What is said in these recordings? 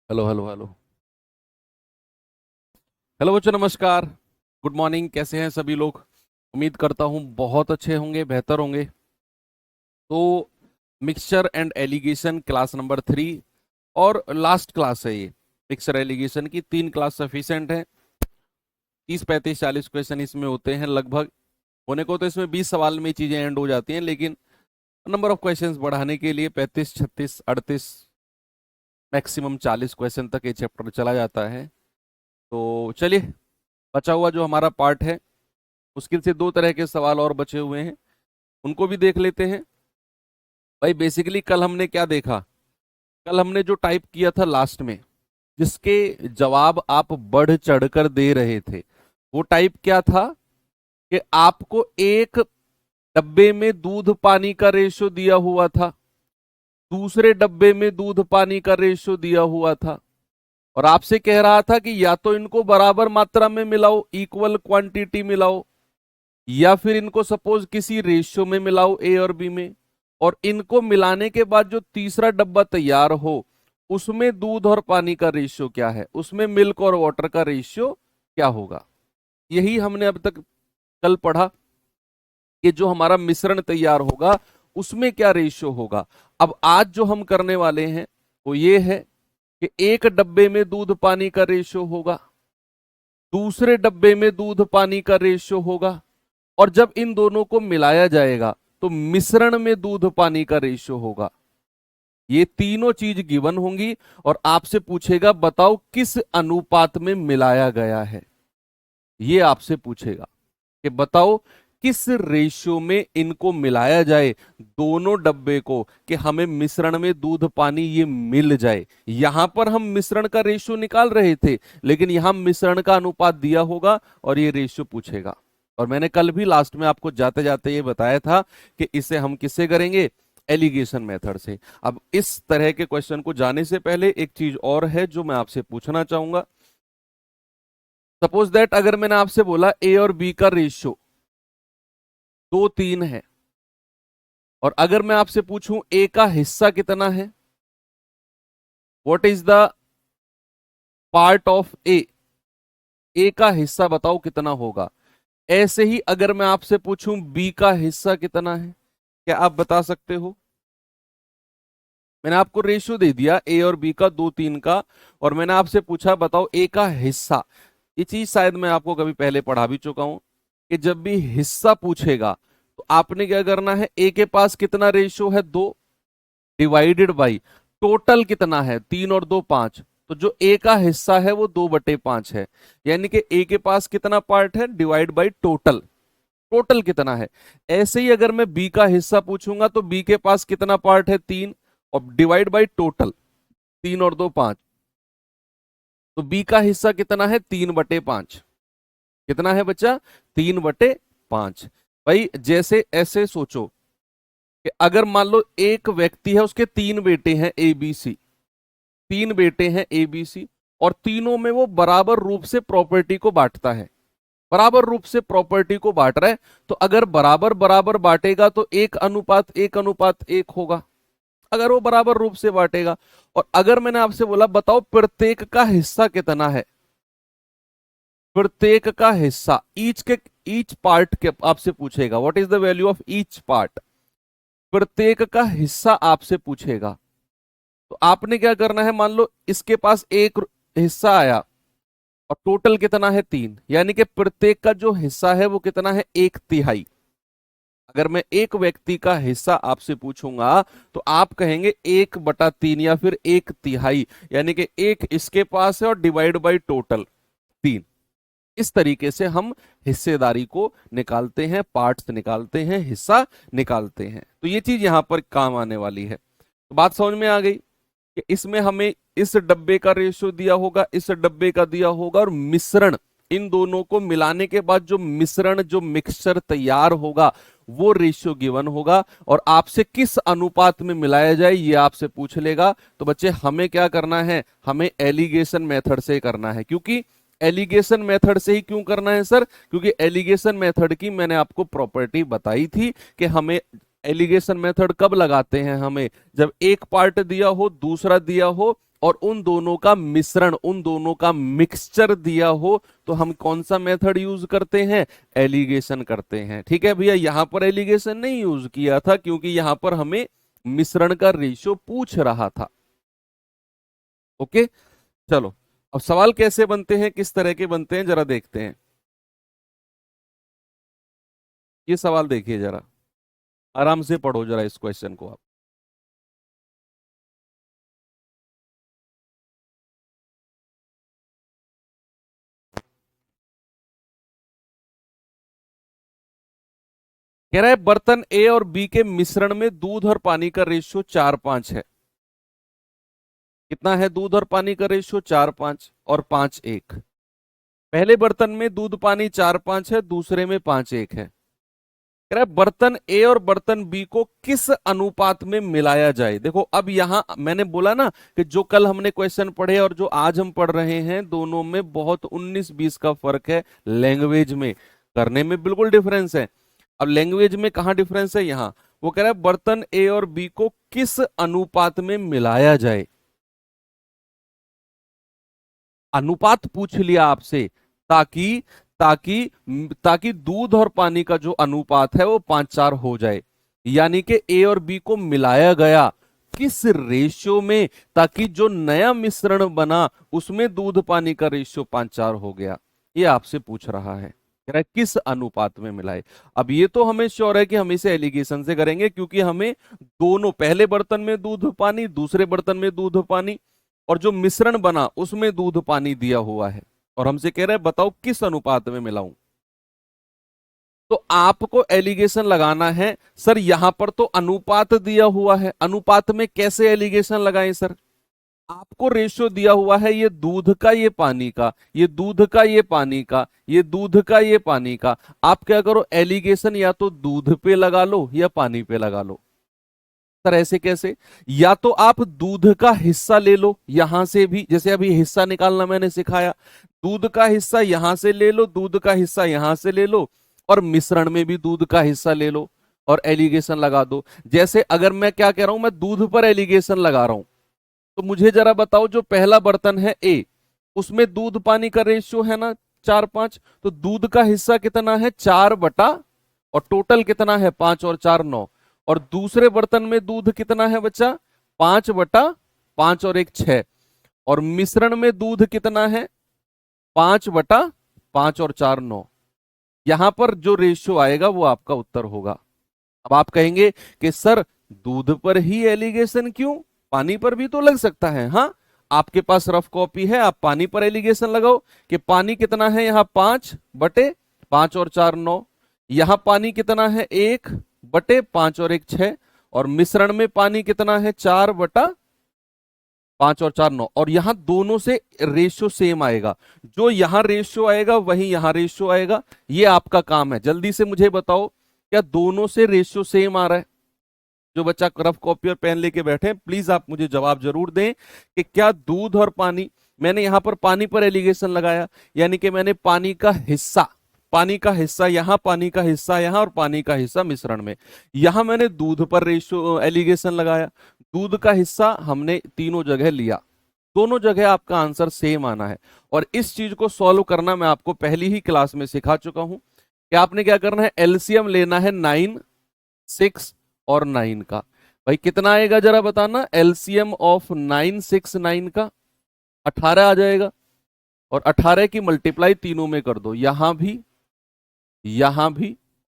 Hello hello hello. Hello बच्चों, नमस्कार। Good morning. कैसे हैं सभी लोग? उम्मीद करता हूँ बहुत अच्छे होंगे, बेहतर होंगे। तो mixture and allegation class number 3 और लास्ट क्लास है ये। मिक्सचर एलिगेशन की 3 क्लास सफिशिएंट है। 30 35 40 क्वेश्चन इसमें होते हैं लगभग। होने को तो इसमें 20 सवाल में चीजें एंड हो जाती हैं, लेकिन नंबर ऑफ क्वेश्चंस बढ़ाने के लिए 35 36 38 मैक्सिमम 40 क्वेश्चन तक ये चैप्टर चला जाता है। तो चलिए, बचा हुआ जो हमारा पार्ट है, मुश्किल से 2 तरह के सवाल और बचे हुए हैं, उनको भी देख लेते हैं। भाई बेसिकली कल हमने क्या देखा? कल हमने जो टाइप किया था लास्ट में, जिसके जवाब आप बढ़ चढ़कर दे रहे थे, वो टाइप क्या था कि आपको एक डब्बे में दूध पानी का रेशो दिया हुआ था, दूसरे डब्बे में दूध पानी का रेशो दिया हुआ था, और आपसे कह रहा था कि या तो इनको बराबर मात्रा में मिलाओ, इक्वल क्वांटिटी मिलाओ, या फिर इनको सपोज किसी रेशियो में मिलाओ ए और बी में, और इनको मिलाने के बाद जो तीसरा डब्बा तैयार हो उसमें दूध और पानी का रेशियो क्या है, उसमें मिल्क और वाटर का रेशियो क्या होगा। यही हमने अब तक कल पढ़ा कि जो हमारा मिश्रण तैयार होगा उसमें क्या रेशियो होगा। अब आज जो हम करने वाले हैं वो ये है कि एक डब्बे में दूध पानी का रेशियो होगा, दूसरे डब्बे में दूध पानी का रेशियो होगा, और जब इन दोनों को मिलाया जाएगा तो मिश्रण में दूध पानी का रेशियो होगा। ये तीनों चीज गिवन होंगी और आपसे पूछेगा बताओ किस अनुपात में मिलाया गया है। ये आपसे पूछेगा कि बताओ किस रेशियो में इनको मिलाया जाए, दोनों डब्बे को, कि हमें मिश्रण में दूध पानी ये मिल जाए। यहां पर हम मिश्रण का रेशियो निकाल रहे थे, लेकिन यहां मिश्रण का अनुपात दिया होगा और ये रेशियो पूछेगा। और मैंने कल भी लास्ट में आपको जाते जाते ये बताया था कि इसे हम किससे करेंगे? एलिगेशन मेथड से। अब इस तरह के क्वेश्चन को जाने से पहले एक चीज और है जो मैं आपसे पूछना चाहूंगा। सपोज दैट अगर मैंने आपसे बोला ए और बी का रेशियो 2:3 है, और अगर मैं आपसे पूछूं ए का हिस्सा कितना है, what is the part of A, A का हिस्सा बताओ कितना होगा। ऐसे ही अगर मैं आपसे पूछूं बी का हिस्सा कितना है, क्या आप बता सकते हो? मैंने आपको रेशियो दे दिया ए और बी का 2:3 का, और मैंने आपसे पूछा बताओ ए का हिस्सा। ये चीज शायद मैं आपको कभी पहले पढ़ा भी चुका हूं कि जब भी हिस्सा पूछेगा तो आपने क्या करना है, ए के पास कितना रेशियो है 2, डिवाइडेड बाई टोटल कितना है 3 और 2 5, तो जो ए का हिस्सा है वो 2/5 है। यानी कि ए के पास कितना पार्ट है, डिवाइड बाई टोटल, टोटल कितना है। ऐसे ही अगर मैं बी का हिस्सा पूछूंगा तो बी के पास कितना पार्ट है 3, और डिवाइड बाई टोटल, 3 और 2 5, तो बी का हिस्सा कितना है 3/5। कितना है बच्चा? 3/5। भाई जैसे ऐसे सोचो कि अगर मान लो एक व्यक्ति है, उसके 3 बेटे हैं ए बी सी, 3 बेटे हैं ए बी सी, और तीनों में वो बराबर रूप से प्रॉपर्टी को बांटता है, बराबर रूप से प्रॉपर्टी को बांट रहा है। तो अगर बराबर बराबर बांटेगा तो 1:1:1 होगा, अगर वो बराबर रूप से बांटेगा। और अगर मैंने आपसे बोला बताओ प्रत्येक का हिस्सा कितना है, प्रत्येक का हिस्सा, ईच पार्ट के आपसे पूछेगा, what is the value of each part, प्रत्येक का हिस्सा आपसे पूछेगा। तो आपने क्या करना है, मान लो इसके पास एक हिस्सा आया और टोटल कितना है 3, यानी कि प्रत्येक का जो हिस्सा है वो कितना है 1/3। अगर मैं एक व्यक्ति का हिस्सा आपसे पूछूंगा तो आप कहेंगे 1/3 या फिर 1/3, यानी कि एक इसके पास है और डिवाइड बाई टोटल 3। इस तरीके से हम हिस्सेदारी को निकालते हैं, पार्ट्स निकालते हैं, हिस्सा निकालते हैं। तो ये चीज यहां पर काम आने वाली है। तो बात समझ में आ गई कि इसमें हमें इस डब्बे का रेशियो दिया होगा, इस डब्बे का दिया होगा, और मिश्रण, इन दोनों को मिलाने के बाद जो मिश्रण, जो मिक्सचर तैयार होगा वो रेशियो गिवन होगा, और आपसे किस अनुपात में मिलाया जाए ये आपसे पूछ लेगा। तो बच्चे हमें क्या करना है, हमें एलिगेशन मेथड से करना है। क्योंकि एलिगेशन मेथड से ही क्यों करना है सर? क्योंकि एलिगेशन मेथड की मैंने आपको प्रॉपर्टी बताई थी कि हमें एलिगेशन मेथड कब लगाते हैं, हमें जब एक पार्ट दिया हो, दूसरा दिया हो, और उन दोनों का मिश्रण, उन दोनों का मिक्सचर दिया हो, तो हम कौन सा मेथड यूज करते हैं? एलिगेशन करते हैं। ठीक है भैया, यहां पर एलिगेशन नहीं यूज किया था क्योंकि यहां पर हमें मिश्रण का रेशियो पूछ रहा था। ओके, चलो अब सवाल कैसे बनते हैं, किस तरह के बनते हैं, जरा देखते हैं। ये सवाल देखिए जरा, आराम से पढ़ो जरा इस क्वेश्चन को आप। कह रहा है बर्तन ए और बी के मिश्रण में दूध और पानी का रेशियो 4:5 है। कितना है दूध और पानी का रेशियो? 4:5 और 5:1। पहले बर्तन में दूध पानी 4:5 है, दूसरे में 5:1 है। कह रहा है बर्तन ए और बर्तन बी को किस अनुपात में मिलाया जाए। देखो अब यहां मैंने बोला ना कि जो कल हमने क्वेश्चन पढ़े और जो आज हम पढ़ रहे हैं, दोनों में बहुत 19-20 का फर्क है। लैंग्वेज में करने में बिल्कुल डिफरेंस है। अब लैंग्वेज में कहां डिफरेंस है? यहां। वो कह रहा है बर्तन ए और बी को किस अनुपात में मिलाया जाए। अनुपात पूछ लिया आपसे, ताकि ताकि ताकि दूध और पानी का जो अनुपात है वो 5:4 हो जाए। यानी कि ए और बी को मिलाया गया किस रेशियो में, ताकि जो नया मिश्रण बना उसमें दूध पानी का रेशियो 5:4 हो गया। ये आपसे पूछ रहा है, कह रहा है किस अनुपात में मिलाए। अब ये तो हमें श्योर है कि हम इसे एलिगेशन से करेंगे, क्योंकि हमें दोनों, पहले बर्तन में दूध पानी, दूसरे बर्तन में दूध पानी, और जो मिश्रण बना उसमें दूध पानी दिया हुआ है, और हमसे कह रहा है बताओ किस अनुपात में मिलाऊं। तो आपको एलिगेशन लगाना है। सर यहां पर तो अनुपात दिया हुआ है, अनुपात में कैसे एलिगेशन लगाएं सर? आपको रेशियो दिया हुआ है, ये दूध का, ये पानी का, ये दूध का, ये पानी का, ये दूध का, ये पानी का। आप क्या करो, एलिगेशन या तो दूध पे लगा लो या पानी पे लगा लो। सर ऐसे कैसे? या तो आप दूध का हिस्सा ले लो यहां से भी, जैसे अभी हिस्सा निकालना मैंने सिखाया, दूध का हिस्सा यहां से ले लो, दूध का हिस्सा यहां से ले लो, और मिश्रण में भी दूध का हिस्सा ले लो और एलिगेशन लगा दो। जैसे अगर मैं क्या कह रहा हूं, मैं दूध पर एलिगेशन लगा रहा हूं, तो मुझे जरा बताओ, जो पहला बर्तन है ए, उसमें दूध पानी का रेशियो है ना 4:5, तो दूध का हिस्सा कितना है? 4 बटा, और टोटल कितना है? 5 और 4 9। और दूसरे बर्तन में दूध कितना है बच्चा? 5/5 और 1 6। और मिश्रण में दूध कितना है? 5/5 और 4 9। यहां पर जो रेशियो आएगा वो आपका उत्तर होगा। अब आप कहेंगे कि सर दूध पर ही एलिगेशन क्यों, पानी पर भी तो लग सकता है। हाँ, आपके पास रफ कॉपी है, आप पानी पर एलिगेशन लगाओ कि पानी कितना है यहाँ? 5/5 और 4 9। यहां पानी कितना है? 1/5 और 1 6। और मिश्रण में पानी कितना है? 4/5 और 4 9। और यहां दोनों से रेशियो सेम आएगा, जो यहां रेशियो आएगा वही यहां रेशियो आएगा। ये आपका काम है, जल्दी से मुझे बताओ क्या दोनों से रेशियो सेम आ रहा है? जो बच्चा रफ कॉपी और पेन लेके बैठे प्लीज आप मुझे जवाब जरूर दें कि क्या दूध और पानी, मैंने यहां पर पानी पर एलिगेशन लगाया, यानी कि मैंने पानी का हिस्सा, पानी का हिस्सा यहां, पानी का हिस्सा यहां, और पानी का हिस्सा मिश्रण में। यहां मैंने दूध पर रेशियो एलिगेशन लगाया, दूध का हिस्सा हमने तीनों जगह लिया, दोनों जगह आपका आंसर सेम आना है। और इस चीज को सॉल्व करना मैं आपको पहली ही क्लास में सिखा चुका हूं कि आपने क्या करना है, एलसीएम लेना है 9, 6 और 9 का। भाई कितना आएगा जरा बताना, एलसीएम ऑफ 9, 6, 9 का 18 आ जाएगा। और 18 की मल्टीप्लाई तीनों में कर दो, यहां भी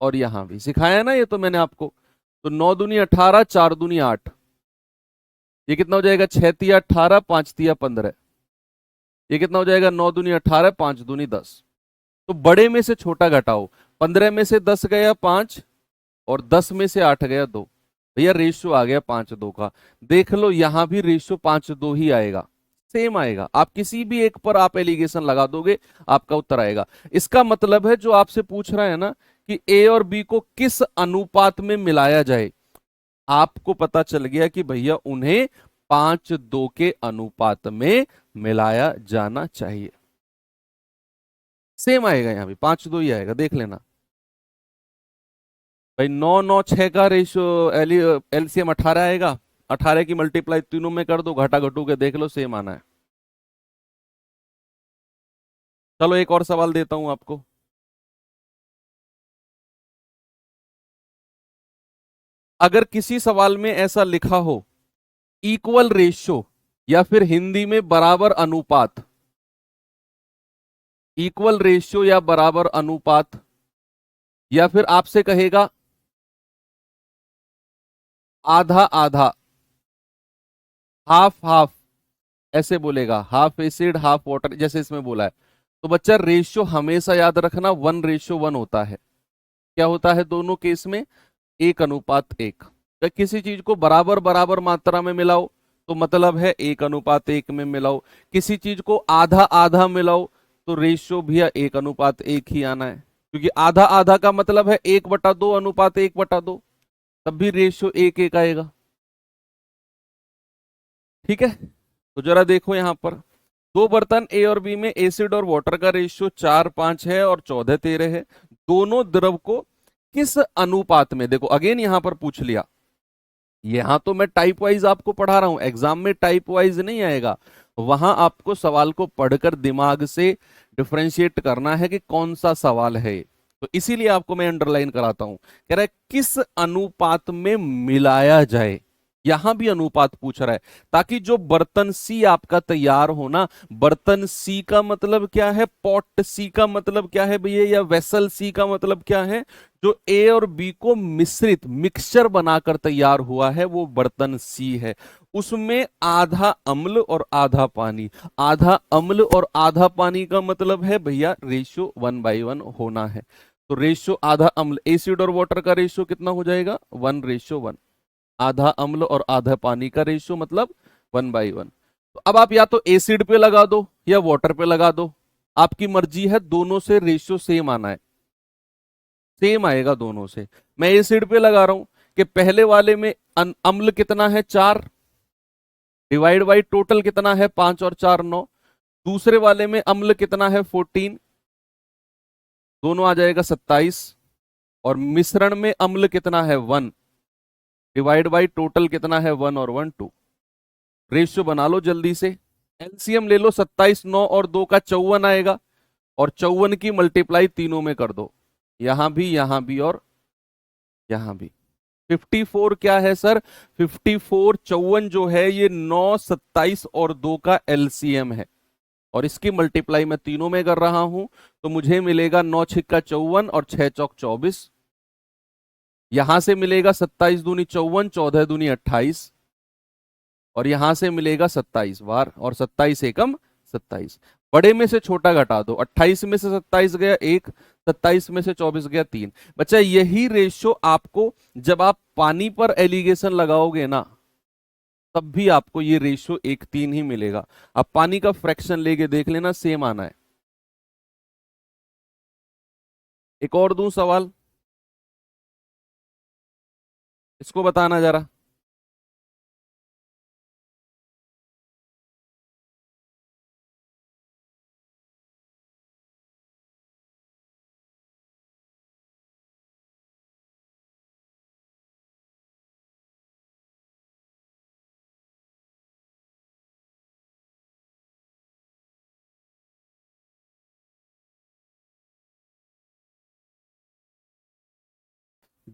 और यहां भी सिखाया ना ये तो मैंने आपको। तो 9 दूनी 18, 4 दूनी 8, ये कितना हो जाएगा? 6 तिया 18, 5 तिया 15, ये कितना हो जाएगा? 9 दूनी 18, 5 दूनी 10। तो बड़े में से छोटा घटाओ, 15 में से 10 गया 5, और 10 में से 8 गया 2। भैया रेशियो आ गया 5:2 का। देख लो यहां भी रेशियो 5:2 ही आएगा, सेम आएगा। आप किसी भी एक पर आप एलिगेशन लगा दोगे, आपका उत्तर आएगा। इसका मतलब है जो आपसे पूछ रहा है ना कि ए और बी को किस अनुपात में मिलाया जाए, आपको पता चल गया कि भैया उन्हें 5:2 के अनुपात में मिलाया जाना चाहिए। सेम आएगा, यहां भी 5:2 ही आएगा, देख लेना भाई। 9 9 6 का रेशियो एलसीएम 18 आएगा, 18 की मल्टीप्लाई तीनों में कर दो, घटा घटू के देख लो, सेम आना है। चलो एक और सवाल देता हूं आपको। अगर किसी सवाल में ऐसा लिखा हो इक्वल रेशियो, या फिर हिंदी में बराबर अनुपात, इक्वल रेशियो या बराबर अनुपात, या फिर आपसे कहेगा आधा आधा, हाफ हाफ, ऐसे बोलेगा, हाफ एसिड हाफ वाटर, जैसे इसमें बोला है, तो बच्चा रेशियो हमेशा याद रखना 1:1 होता है। क्या होता है दोनों केस में? 1:1। जब किसी चीज को बराबर बराबर मात्रा में मिलाओ तो मतलब है 1:1 में मिलाओ, किसी चीज को आधा आधा मिलाओ तो रेशियो भी 1:1 ही आना है, क्योंकि आधा आधा का मतलब है 1/2 अनुपात 1/2, तब भी रेशियो 1:1 आएगा। ठीक है, तो जरा देखो यहां पर, दो बर्तन ए और बी में एसिड और वाटर का रेशियो 4:5 है और 14:13 है। दोनों द्रव को किस अनुपात में, देखो अगेन यहां पर पूछ लिया, यहां तो मैं टाइप वाइज आपको पढ़ा रहा हूं, एग्जाम में टाइप वाइज नहीं आएगा, वहां आपको सवाल को पढ़कर दिमाग से डिफरेंशिएट करना है कि कौन सा सवाल है। तो इसीलिए आपको मैं अंडरलाइन कराता हूं, कह रहा है किस अनुपात में मिलाया जाए, यहां भी अनुपात पूछ रहा है, ताकि जो बर्तन सी आपका तैयार हो ना, बर्तन सी का मतलब क्या है, पॉट सी का मतलब क्या है भैया, या वेसल सी का मतलब क्या है, जो ए और बी को मिश्रित मिक्सचर बनाकर तैयार हुआ है वो बर्तन सी है। उसमें आधा अम्ल और आधा पानी, आधा अम्ल और आधा पानी का मतलब है भैया रेशियो 1:1 होना है। तो रेशियो आधा अम्ल, एसिड और वाटर का रेशियो कितना हो जाएगा, 1:1। आधा अम्ल और आधा पानी का रेशियो मतलब 1:1। तो अब आप या तो एसिड पे लगा दो या वाटर पे लगा दो, आपकी मर्जी है, दोनों से रेशियो सेम आना है, सेम आएगा दोनों से। मैं एसिड पे लगा रहा हूं कि पहले वाले में अम्ल कितना है 4, डिवाइड बाई टोटल कितना है 5 और 4 9, दूसरे वाले में अम्ल कितना है 14, दोनों आ जाएगा 27, और मिश्रण में अम्ल कितना है 1, डिवाइड बाई टोटल कितना है 1 और 1 2। रेशियो बना लो जल्दी से, एलसीएम ले लो, 27 9 और 2 का 54 आएगा, और 54 की मल्टीप्लाई तीनों में कर दो, यहां भी और यहां भी। 54 क्या है सर, 54 54 जो है ये 9 27 और 2 का एलसीएम है, और इसकी मल्टीप्लाई मैं तीनों में कर रहा हूं, तो मुझे मिलेगा 9 छिक्का 54 और 6 चौक 24, यहां से मिलेगा 27 दूनी 54, 14 दूनी 28, और यहां से मिलेगा 27 बार, और 27 एकम 27। बड़े में से छोटा घटा दो, 28 में से 27 गया 1, 27 में से 24 गया 3। बच्चा यही रेशियो आपको जब आप पानी पर एलिगेशन लगाओगे ना, तब भी आपको ये रेशियो 1:3 ही मिलेगा। अब पानी का फ्रैक्शन लेके देख लेना, सेम आना है। एक और दूं सवाल, इसको बताना जरा।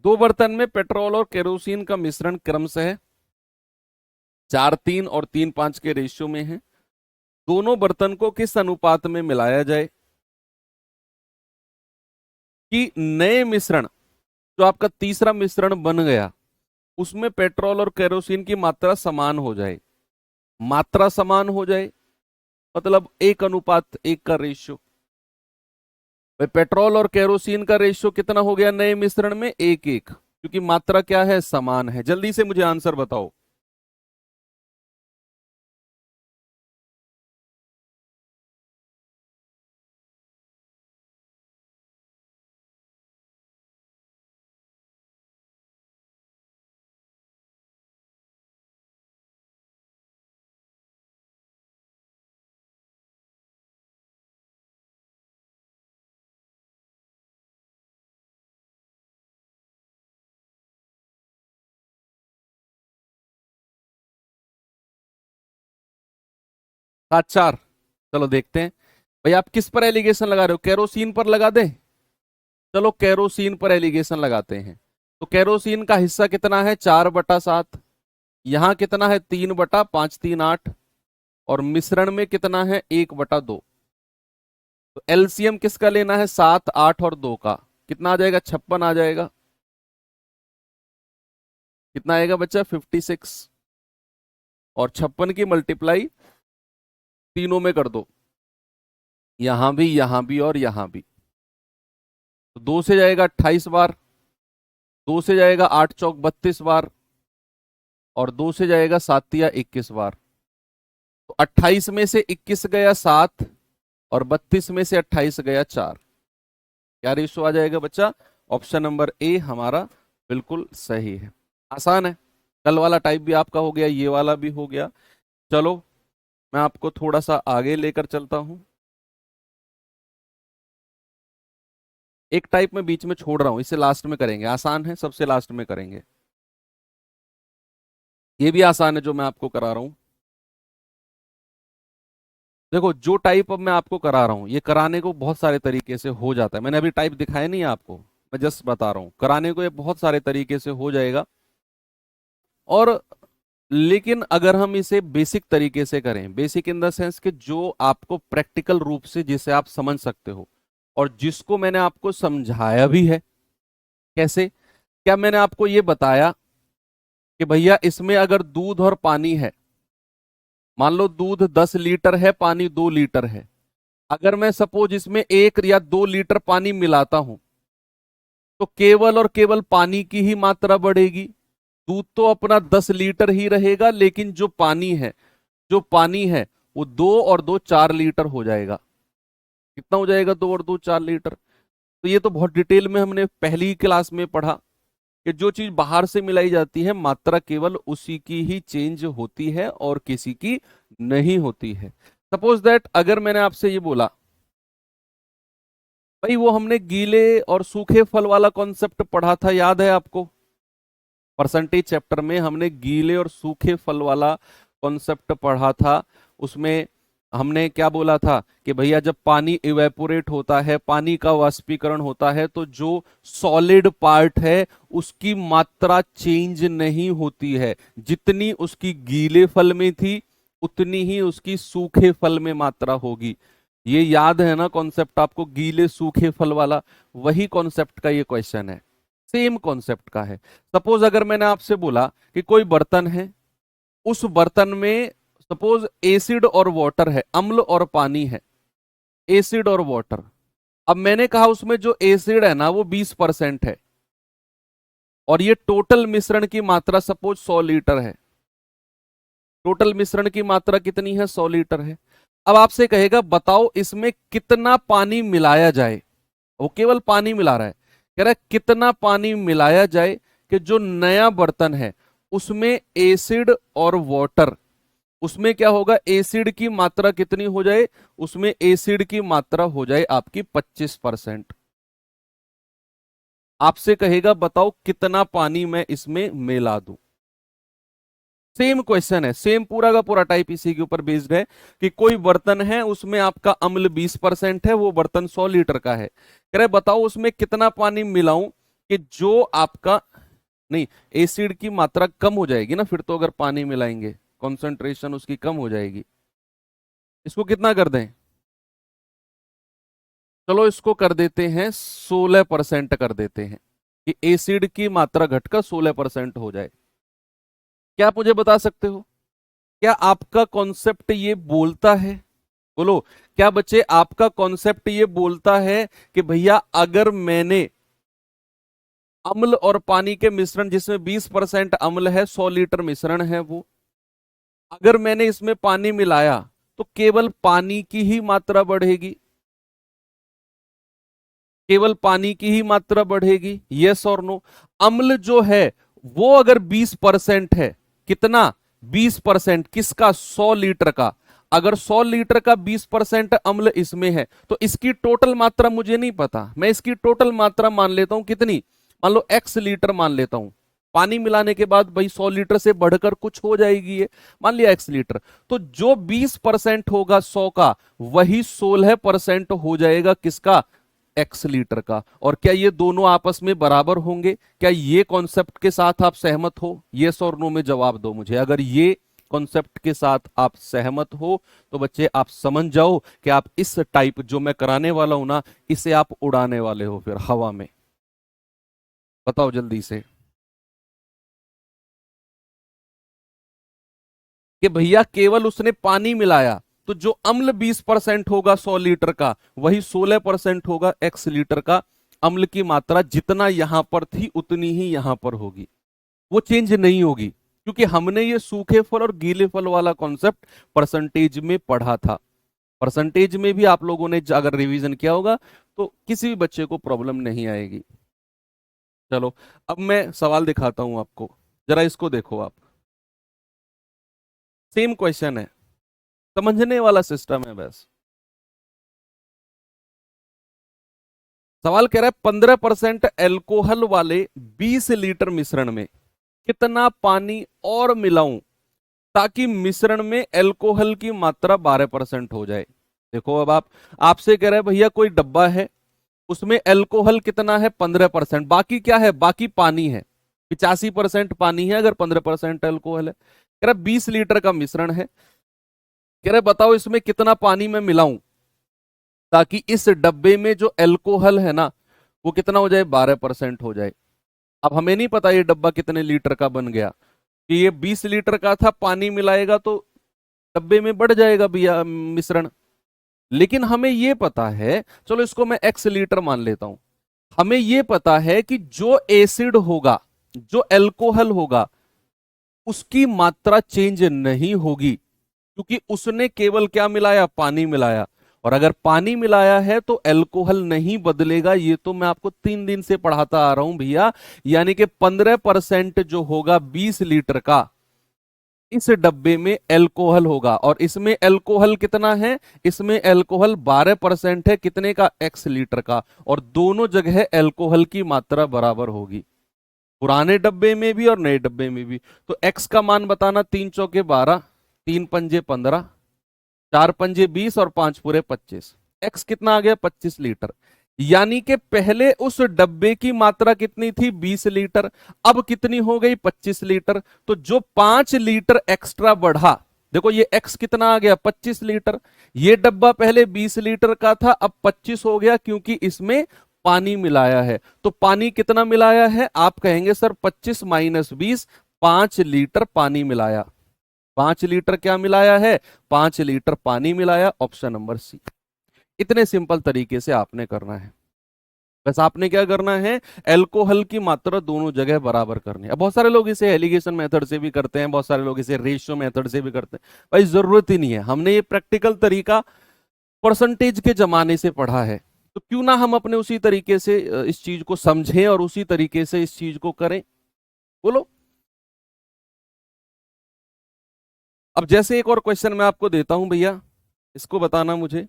दो बर्तन में पेट्रोल और केरोसिन का मिश्रण क्रमशः 4:3 और 3:5 के रेशियो में है। दोनों बर्तन को किस अनुपात में मिलाया जाए कि नए मिश्रण, जो आपका तीसरा मिश्रण बन गया, उसमें पेट्रोल और केरोसिन की मात्रा समान हो जाए, मात्रा समान हो जाए मतलब 1:1 का रेशियो। भाई पेट्रोल और केरोसिन का रेशियो कितना हो गया नए मिश्रण में, 1:1, क्योंकि मात्रा क्या है, समान है। जल्दी से मुझे आंसर बताओ। सात चार। चलो देखते हैं भाई आप किस पर एलिगेशन लगा रहे हो, केरोसिन पर लगा दें। चलो केरोसिन पर एलिगेशन लगाते हैं। तो केरोसिन का हिस्सा कितना है, 4/7। यहां कितना है, 3/5, 3 8। और मिश्रण में कितना है, 1/2। तो एलसीएम किसका लेना है, 7, 8 और 2 का। कितना आ जाएगा, 56 आ जाएगा। कितना आएगा बच्चा, 56। और 56 की मल्टीप्लाई तीनों में कर दो, यहां भी और यहां भी। तो 2 से जाएगा 28 बार, 2 से जाएगा 8 चौक 32 बार, और 2 से जाएगा 7 या 21 बार। तो 28 में से 21 गया 7, और 32 में से 28 गया 4। क्या रेशो आ जाएगा बच्चा, ऑप्शन नंबर ए हमारा बिल्कुल सही है। आसान है। कल वाला टाइप भी आपका हो गया, ये वाला भी हो गया। चलो मैं आपको थोड़ा सा आगे लेकर चलता हूं। एक टाइप में बीच में छोड़ रहा हूं, इसे लास्ट में करेंगे, आसान है, सबसे लास्ट में करेंगे। ये भी आसान है जो मैं आपको करा रहा हूं। देखो जो टाइप अब मैं आपको करा रहा हूं, ये कराने को बहुत सारे तरीके से हो जाता है। मैंने अभी टाइप दिखाया नहीं है आपको, मैं जस्ट बता रहा हूं, कराने को ये बहुत सारे तरीके से हो जाएगा। और लेकिन अगर हम इसे बेसिक तरीके से करें, बेसिक इन द सेंस कि जो आपको प्रैक्टिकल रूप से जिसे आप समझ सकते हो, और जिसको मैंने आपको समझाया भी है। कैसे, क्या मैंने आपको ये बताया कि भैया इसमें अगर दूध और पानी है, मान लो दूध 10 लीटर है, पानी 2 लीटर है। अगर मैं सपोज इसमें 1 या 2 लीटर पानी मिलाता हूं, तो केवल और केवल पानी की ही मात्रा बढ़ेगी। दूध तो अपना 10 लीटर ही रहेगा, लेकिन जो पानी है वो 2 और 2 4 लीटर हो जाएगा। कितना हो जाएगा, 2 और 2 4 लीटर। तो ये तो बहुत डिटेल में हमने पहली क्लास में पढ़ा कि जो चीज बाहर से मिलाई जाती है, मात्रा केवल उसी की ही चेंज होती है और किसी की नहीं होती है। सपोज दैट अगर मैंने आपसे ये बोला, भाई वो हमने गीले और सूखे फल वाला कॉन्सेप्ट पढ़ा था, याद है आपको। परसेंटेज चैप्टर में हमने गीले और सूखे फल वाला कॉन्सेप्ट पढ़ा था। उसमें हमने क्या बोला था कि भैया जब पानी इवेपोरेट होता है, पानी का वाष्पीकरण होता है, तो जो सॉलिड पार्ट है उसकी मात्रा चेंज नहीं होती है। जितनी उसकी गीले फल में थी, उतनी ही उसकी सूखे फल में मात्रा होगी। ये याद है ना कॉन्सेप्ट आपको, गीले सूखे फल वाला? वही कॉन्सेप्ट का ये क्वेश्चन है, सेम कॉन्सेप्ट का है। सपोज अगर मैंने आपसे बोला कि कोई बर्तन है, उस बर्तन में सपोज एसिड और वाटर है, अम्ल और पानी है, एसिड और वाटर। अब मैंने कहा उसमें जो एसिड है ना वो 20% है, और ये टोटल मिश्रण की मात्रा सपोज 100 लीटर है। टोटल मिश्रण की मात्रा कितनी है, 100 लीटर है। अब आपसे कहेगा बताओ इसमें कितना पानी मिलाया जाए। वो केवल पानी मिला रहा है, कह रहा है कितना पानी मिलाया जाए कि जो नया बर्तन है उसमें एसिड और वाटर, उसमें क्या होगा, एसिड की मात्रा कितनी हो जाए, उसमें एसिड की मात्रा हो जाए आपकी 25%। आपसे कहेगा बताओ कितना पानी मैं इसमें मिला दूं। सेम क्वेश्चन है, सेम पूरा का पूरा टाइप इसी के ऊपर बेस्ड है कि कोई बर्तन है उसमें आपका अम्ल 20% है, वो बर्तन 100 लीटर का है। कह रहे बताओ उसमें कितना पानी मिलाऊं कि जो आपका, नहीं, एसिड की मात्रा कम हो जाएगी ना फिर तो, अगर पानी मिलाएंगे कॉन्सेंट्रेशन उसकी कम हो जाएगी। इसको कितना कर दें, चलो इसको कर देते हैं 16% कर देते हैं, कि एसिड की मात्रा घटकर 16% हो जाए। क्या आप मुझे बता सकते हो, क्या आपका कॉन्सेप्ट ये बोलता है, बोलो, क्या बच्चे आपका कॉन्सेप्ट ये बोलता है कि भैया अगर मैंने अम्ल और पानी के मिश्रण जिसमें 20% अम्ल है, 100 लीटर मिश्रण है वो, अगर मैंने इसमें पानी मिलाया तो केवल पानी की ही मात्रा बढ़ेगी, केवल पानी की ही मात्रा बढ़ेगी, यस और नो? अम्ल जो है वो अगर 20% है, कितना, 20% किसका, 100 लीटर का। अगर 100 लीटर का 20% अम्ल इसमें है, तो इसकी टोटल मात्रा मुझे नहीं पता, मैं इसकी टोटल मात्रा मान लेता हूं कितनी, मान लो x लीटर मान लेता हूं। पानी मिलाने के बाद भाई 100 लीटर से बढ़कर कुछ हो जाएगी ये, मान लिया x लीटर, तो जो 20% होगा 100 का, वही 16% हो जाएगा किसका, x लीटर का। और क्या ये दोनों आपस में बराबर होंगे? क्या ये कॉन्सेप्ट के साथ आप सहमत हो? यस और नो में जवाब दो मुझे। अगर ये कॉन्सेप्ट के साथ आप सहमत हो तो बच्चे आप समझ जाओ कि आप इस टाइप जो मैं कराने वाला हूं ना, इसे आप उड़ाने वाले हो फिर हवा में। बताओ जल्दी से कि भैया केवल उसने पानी मिलाया, तो जो अम्ल 20% होगा 100 लीटर का, वही 16% होगा x लीटर का। अम्ल की मात्रा जितना यहां पर थी उतनी ही यहां पर होगी, वो चेंज नहीं होगी, क्योंकि हमने ये सूखे फल और गीले फल वाला कॉन्सेप्ट परसेंटेज में पढ़ा था। परसेंटेज में भी आप लोगों ने अगर रिवीजन किया होगा तो किसी भी बच्चे को प्रॉब्लम नहीं आएगी। चलो अब मैं सवाल दिखाता हूं आपको, जरा इसको देखो आप। सेम क्वेश्चन है, समझने वाला सिस्टम है बस। सवाल कह रहा है 15% एल्कोहल वाले 20 लीटर मिश्रण में कितना पानी और मिलाऊं ताकि मिश्रण में एल्कोहल की मात्रा 12% हो जाए। देखो अब आप, आपसे कह रहे हैं भैया कोई डब्बा है, उसमें एल्कोहल कितना है, 15%, बाकी क्या है, बाकी पानी है। 85% पानी है अगर 15% एल्कोहल है। कह रहा 20 लीटर का मिश्रण है, कह रहे बताओ इसमें कितना पानी मैं मिलाऊं ताकि इस डब्बे में जो एल्कोहल है ना वो कितना हो जाए, 12% हो जाए। अब हमें नहीं पता ये डब्बा कितने लीटर का बन गया, कि ये 20 लीटर का था, पानी मिलाएगा तो डब्बे में बढ़ जाएगा भैया मिश्रण। लेकिन हमें ये पता है, चलो इसको मैं x लीटर मान लेता हूं, हमें ये पता है कि जो एसिड होगा, जो एल्कोहल होगा, उसकी मात्रा चेंज नहीं होगी, क्योंकि उसने केवल क्या मिलाया, पानी मिलाया। और अगर पानी मिलाया है तो एल्कोहल नहीं बदलेगा, ये तो मैं आपको 3 दिन से पढ़ाता आ रहा हूं भैया। यानी कि 15% जो होगा 20 लीटर का, इस डब्बे में एल्कोहल होगा। और इसमें एल्कोहल कितना है, इसमें एल्कोहल 12% है, कितने का, x लीटर का। और दोनों जगह एल्कोहल की मात्रा बराबर होगी, पुराने डब्बे में भी और नए डब्बे में भी। तो x का मान बताना, 3 चौके 12, 3 पंजे 15, 4 पंजे 20 और 5 पूरे 25। x कितना आ गया, 25 लीटर। यानी कि पहले उस डब्बे की मात्रा कितनी थी, 20 लीटर, अब कितनी हो गई, 25 लीटर। तो जो 5 लीटर एक्स्ट्रा बढ़ा, देखो ये x कितना आ गया, 25 लीटर। ये डब्बा पहले 20 लीटर का था, अब 25 हो गया, क्योंकि इसमें पानी मिलाया है। तो पानी कितना मिलाया है, आप कहेंगे सर 25 माइनस 20, 5 लीटर पानी मिलाया। 5 लीटर क्या मिलाया है, 5 लीटर पानी मिलाया, ऑप्शन नंबर सी। इतने सिंपल तरीके से आपने करना है। बस आपने क्या करना है, एल्कोहल की मात्रा दोनों जगह बराबर करनी है। अब बहुत सारे लोग इसे एलिगेशन मेथड से भी करते हैं, बहुत सारे लोग इसे रेशियो मेथड से भी करते हैं। भाई जरूरत ही नहीं है, हमने ये प्रैक्टिकल तरीका परसेंटेज के जमाने से पढ़ा है, तो क्यों ना हम अपने उसी तरीके से इस चीज को समझें और उसी तरीके से इस चीज को करें। बोलो। अब जैसे एक और क्वेश्चन मैं आपको देता हूं भैया, इसको बताना मुझे,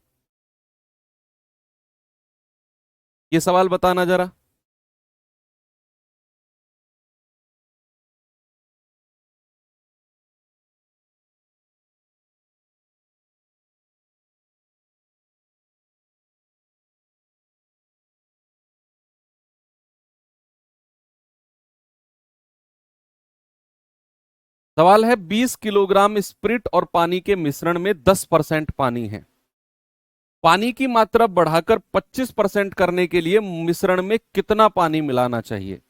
ये सवाल बताना जरा। सवाल है 20 किलोग्राम स्प्रिट और पानी के मिश्रण में 10% पानी है। पानी की मात्रा बढ़ाकर 25% करने के लिए मिश्रण में कितना पानी मिलाना चाहिए।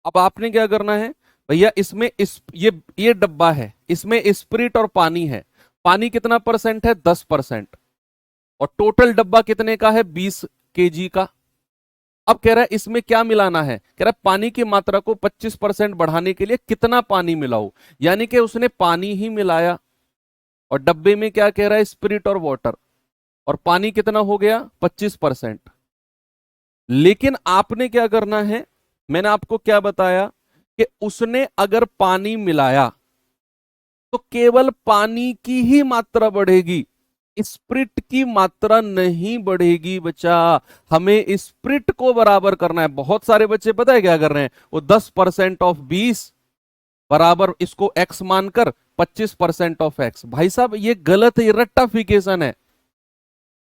अब आपने क्या करना है भैया, इसमें ये डब्बा है, इसमें स्प्रिट और पानी है। पानी कितना परसेंट है, 10%। और टोटल डब्बा कितने का है, 20 kg का। अब कह रहा है इसमें क्या मिलाना है, कह रहा है पानी की मात्रा को 25% बढ़ाने के लिए कितना पानी मिलाओ। यानी कि उसने पानी ही मिलाया, और डब्बे में क्या कह रहा है, स्पिरिट और वाटर, और पानी कितना हो गया, 25%। लेकिन आपने क्या करना है, मैंने आपको क्या बताया कि उसने अगर पानी मिलाया तो केवल पानी की ही मात्रा बढ़ेगी, स्प्रिट की मात्रा नहीं बढ़ेगी बच्चा। हमें स्प्रिट को बराबर करना है। बहुत सारे बच्चे पता है क्या कर रहे हैं, वो 10% ऑफ 20 बराबर इसको x मानकर 25% ऑफ x। भाई साहब ये गलत है, ये रट्टाफिकेशन है।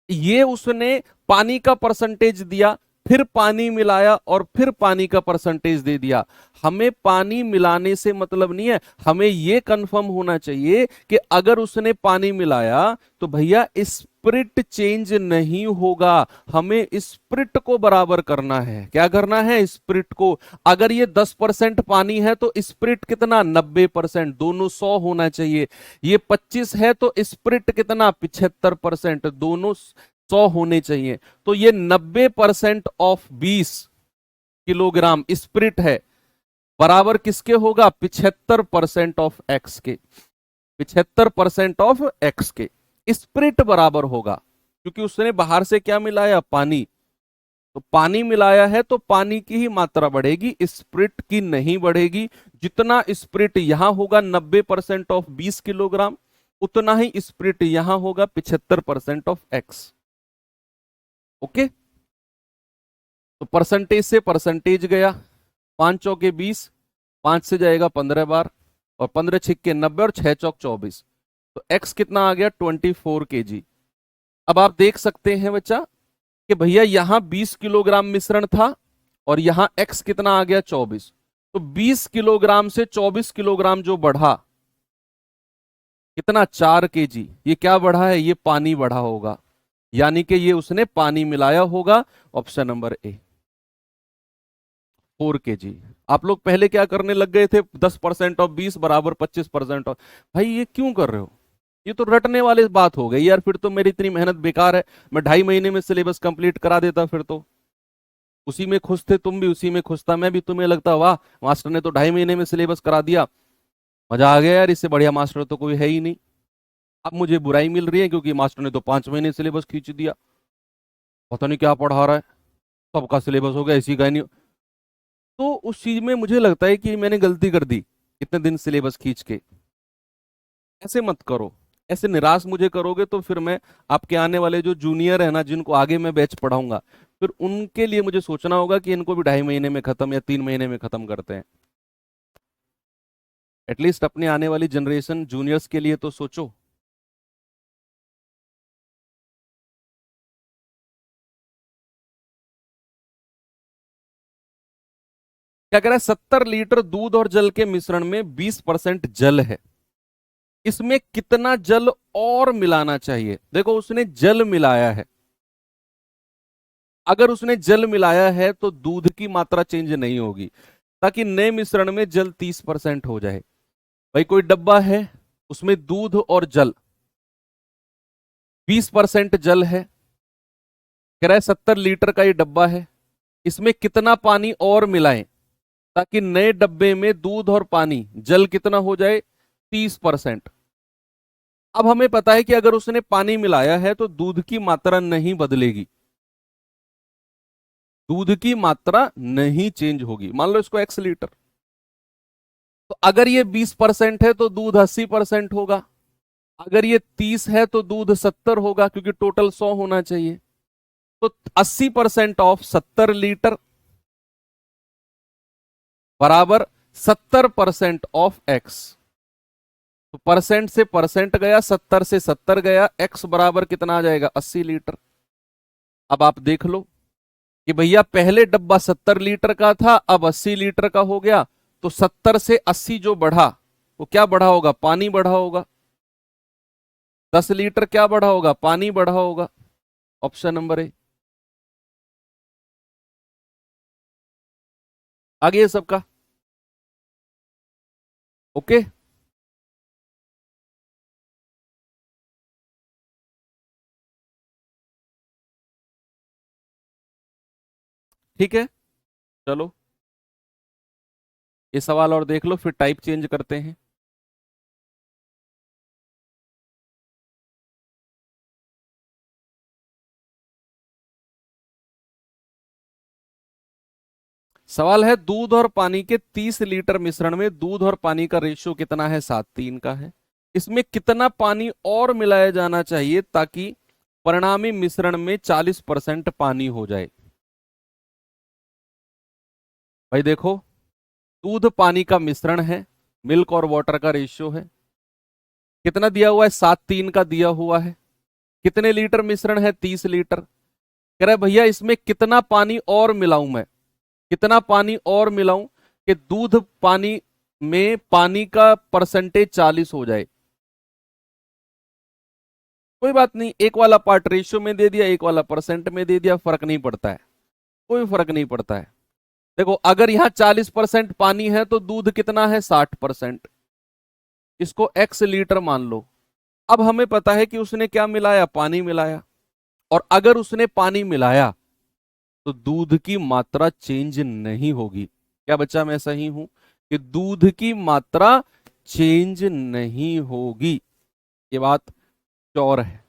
ये उसने पानी का परसेंटेज दिया, फिर पानी मिलाया और फिर पानी का परसेंटेज दे दिया। हमें पानी मिलाने से मतलब नहीं है, हमें यह कंफर्म होना चाहिए कि अगर उसने पानी मिलाया तो भैया स्प्रिट चेंज नहीं होगा। हमें स्प्रिट को बराबर करना है। क्या करना है? स्प्रिट को। अगर ये 10% पानी है तो स्प्रिट कितना? 90%। दोनों 100 होना चाहिए। ये 25 है तो स्प्रिट कितना? 75%। दोनों 100 होने चाहिए। तो ये 90% ऑफ 20 किलोग्राम स्प्रिट है, बराबर किसके होगा? 75% ऑफ एक्स के। 75% ऑफ एक्स के स्प्रिट बराबर होगा, क्योंकि उसने बाहर से क्या मिलाया? पानी। तो पानी मिलाया है तो पानी की ही मात्रा बढ़ेगी, स्प्रिट की नहीं बढ़ेगी। जितना स्प्रिट यहां होगा 90% ऑफ 20 किलोग्राम, उतना ही स्प्रिट यहां होगा 75% ऑफ एक्स। ओके। तो परसेंटेज से परसेंटेज गया, 5 चौके 20, 5 से जाएगा 15 बार, और 15 छिक्के 90 और 6 चौक 24। तो x कितना आ गया? 24 kg। अब आप देख सकते हैं बच्चा कि भैया यहां 20 किलोग्राम मिश्रण था और यहां x कितना आ गया? 24। तो 20 किलोग्राम से 24 किलोग्राम जो बढ़ा, कितना? 4 kg। ये क्या बढ़ा है? ये पानी बढ़ा होगा, यानी कि ये उसने पानी मिलाया होगा। Option number A, 4 kg। आप लोग पहले क्या करने लग गए थे? 10% ऑफ 20 बराबर 25% ऑफ। भाई ये क्यों कर रहे हो? ये तो रटने वाली बात हो गई यार। फिर तो मेरी इतनी मेहनत बेकार है। मैं 2.5 महीने में सिलेबस कंप्लीट करा देता। फिर तो उसी में खुश थे तुम भी, उसी में खुश था मैं भी। तुम्हें लगता वाह मास्टर ने तो 2.5 महीने में सिलेबस करा दिया, मजा आ गया यार, इससे बढ़िया मास्टर तो कोई है ही नहीं। अब मुझे बुराई मिल रही है क्योंकि मास्टर ने तो 5 महीने सिलेबस खींच दिया, पता नहीं क्या पढ़ा रहा है, सबका सिलेबस हो गया, इसी का ही नहीं। तो उस चीज में मुझे लगता है कि मैंने गलती कर दी इतने दिन सिलेबस खींच के। ऐसे मत करो। ऐसे निराश मुझे करोगे तो फिर मैं आपके आने वाले जो जूनियर है ना, जिनको आगे मैं बैच पढ़ाऊंगा, फिर उनके लिए मुझे सोचना होगा कि इनको भी 2.5 महीने में खत्म या 3 महीने में खत्म करते हैं। एटलीस्ट अपने आने वाली जनरेशन जूनियर्स के लिए तो सोचो। क्या कह रहा है? 70 लीटर दूध और जल के मिश्रण में 20% जल है, इसमें कितना जल और मिलाना चाहिए? देखो उसने जल मिलाया है। अगर उसने जल मिलाया है तो दूध की मात्रा चेंज नहीं होगी, ताकि नए मिश्रण में जल 30% हो जाए। भाई कोई डब्बा है, उसमें दूध और जल, 20% जल है। कह रहा है 70 लीटर का ये डब्बा है, इसमें कितना पानी और मिलाएं ताकि नए डब्बे में दूध और पानी जल कितना हो जाए? 30%। अब हमें पता है कि अगर उसने पानी मिलाया है तो दूध की मात्रा नहीं बदलेगी, दूध की मात्रा नहीं चेंज होगी। मान लो इसको x लीटर, तो अगर ये 20% है तो दूध 80% होगा। अगर ये 30 है तो दूध 70 होगा, क्योंकि टोटल 100 होना चाहिए। तो 80% ऑफ 70 लीटर बराबर 70% ऑफ एक्स। तो परसेंट से परसेंट गया, 70 से 70 गया, एक्स बराबर कितना आ जाएगा? 80 लीटर। अब आप देख लो कि भैया पहले डब्बा 70 लीटर का था, अब 80 लीटर का हो गया। तो 70 से 80 जो बढ़ा वो क्या बढ़ा होगा? पानी बढ़ा होगा। 10 लीटर क्या बढ़ा होगा? पानी बढ़ा होगा। Option number A. आगे ये सबका ओके। ठीक है, चलो ये सवाल और देख लो, फिर टाइप चेंज करते हैं। सवाल है दूध और पानी के 30 लीटर मिश्रण में दूध और पानी का रेशियो कितना है? 7:3 का है। इसमें कितना पानी और मिलाया जाना चाहिए ताकि परिणामी मिश्रण में 40% पानी हो जाए। भाई देखो, दूध पानी का मिश्रण है, मिल्क और वाटर का रेशियो है। कितना दिया हुआ है? 7:3 का दिया हुआ है। कितने लीटर मिश्रण है? 30 लीटर। कह रहा है भैया इसमें कितना पानी और मिलाऊं मैं, कितना पानी और मिलाऊं कि दूध पानी में पानी का परसेंटेज 40 हो जाए। कोई बात नहीं, एक वाला पार्ट रेशियो में दे दिया, एक वाला परसेंट में दे दिया, फर्क नहीं पड़ता है, कोई फर्क नहीं पड़ता है। देखो अगर यहां 40% पानी है तो दूध कितना है? 60%। इसको x लीटर मान लो। अब हमें पता है कि उसने क्या मिलाया? पानी मिलाया। और अगर उसने पानी मिलाया तो दूध की मात्रा चेंज नहीं होगी। क्या बच्चा मैं सही हूं कि दूध की मात्रा चेंज नहीं होगी? ये बात श्योर है।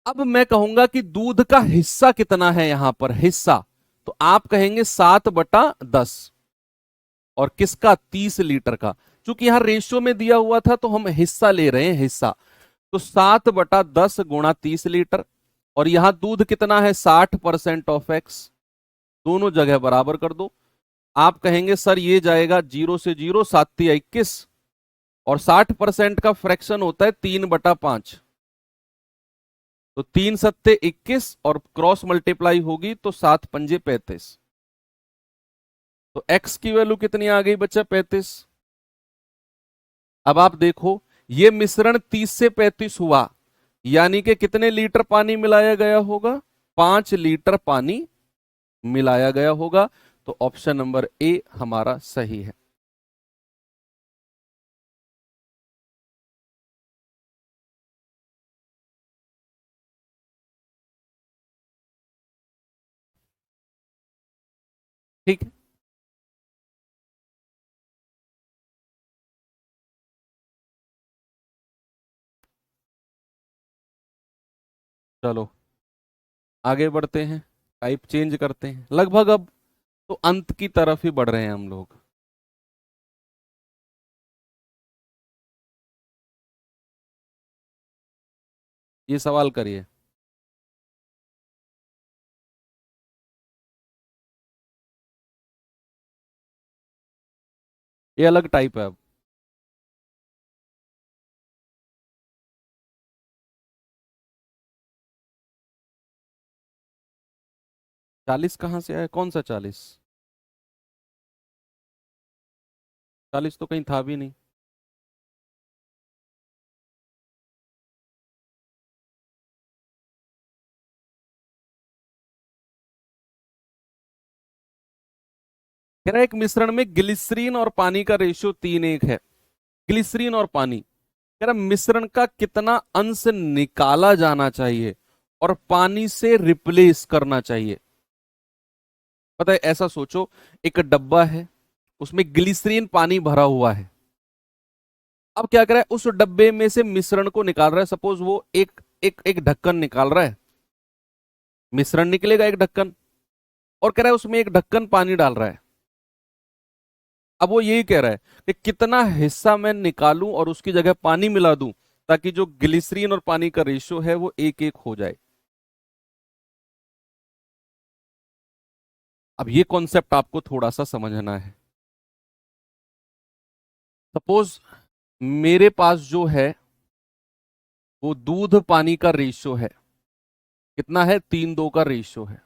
अब मैं कहूंगा कि दूध का हिस्सा कितना है यहां पर? हिस्सा तो आप कहेंगे 7/10। और किसका? 30 लीटर का। चूंकि यहां रेशियो में दिया हुआ था तो हम हिस्सा ले रहे हैं, हिस्सा। तो 7/10 गुणा 30 लीटर। और यहां दूध कितना है? 60% ऑफ एक्स। दोनों जगह बराबर कर दो। आप कहेंगे सर ये जाएगा 0 से 0, 7×3 = 21। और 60% का फ्रैक्शन होता है 3/5। तो 3×7 = 21 और क्रॉस मल्टीप्लाई होगी तो 7×5 = 35। तो x की वैल्यू कितनी आ गई बच्चा? 35। अब आप देखो ये मिश्रण 30 से 35 हुआ, यानी कि कितने लीटर पानी मिलाया गया होगा? 5 लीटर पानी मिलाया गया होगा। तो ऑप्शन नंबर ए हमारा सही है। ठीक है, चलो आगे बढ़ते हैं, टाइप चेंज करते हैं। लगभग अब तो अंत की तरफ ही बढ़ रहे हैं हम लोग। ये सवाल करिए। ये अलग टाइप है अब। 40 कहाँ से आया? कौन सा 40? 40 तो कहीं था भी नहीं। कह रहा है एक मिश्रण में ग्लिसरीन और पानी का रेशियो 3:1 है। ग्लिसरीन और पानी, कह रहा मिश्रण का कितना अंश निकाला जाना चाहिए और पानी से रिप्लेस करना चाहिए। पता है, ऐसा सोचो, एक डब्बा है, उसमें ग्लिसरीन पानी भरा हुआ है। अब क्या कर रहा है? उस डब्बे में से मिश्रण को निकाल रहा है। सपोज वो एक एक एक ढक्कन निकाल रहा है, मिश्रण निकलेगा एक ढक्कन। और कह रहा है उसमें एक ढक्कन पानी डाल रहा है। अब वो यही कह रहा है कि कितना हिस्सा मैं निकालूं और उसकी जगह पानी मिला दूं ताकि जो ग्लिसरीन और पानी का रेशियो है वो 1:1 हो जाए। अब ये कॉन्सेप्ट आपको थोड़ा सा समझना है। सपोज मेरे पास जो है वो दूध पानी का रेशियो है, कितना है? 3:2 का रेशियो है।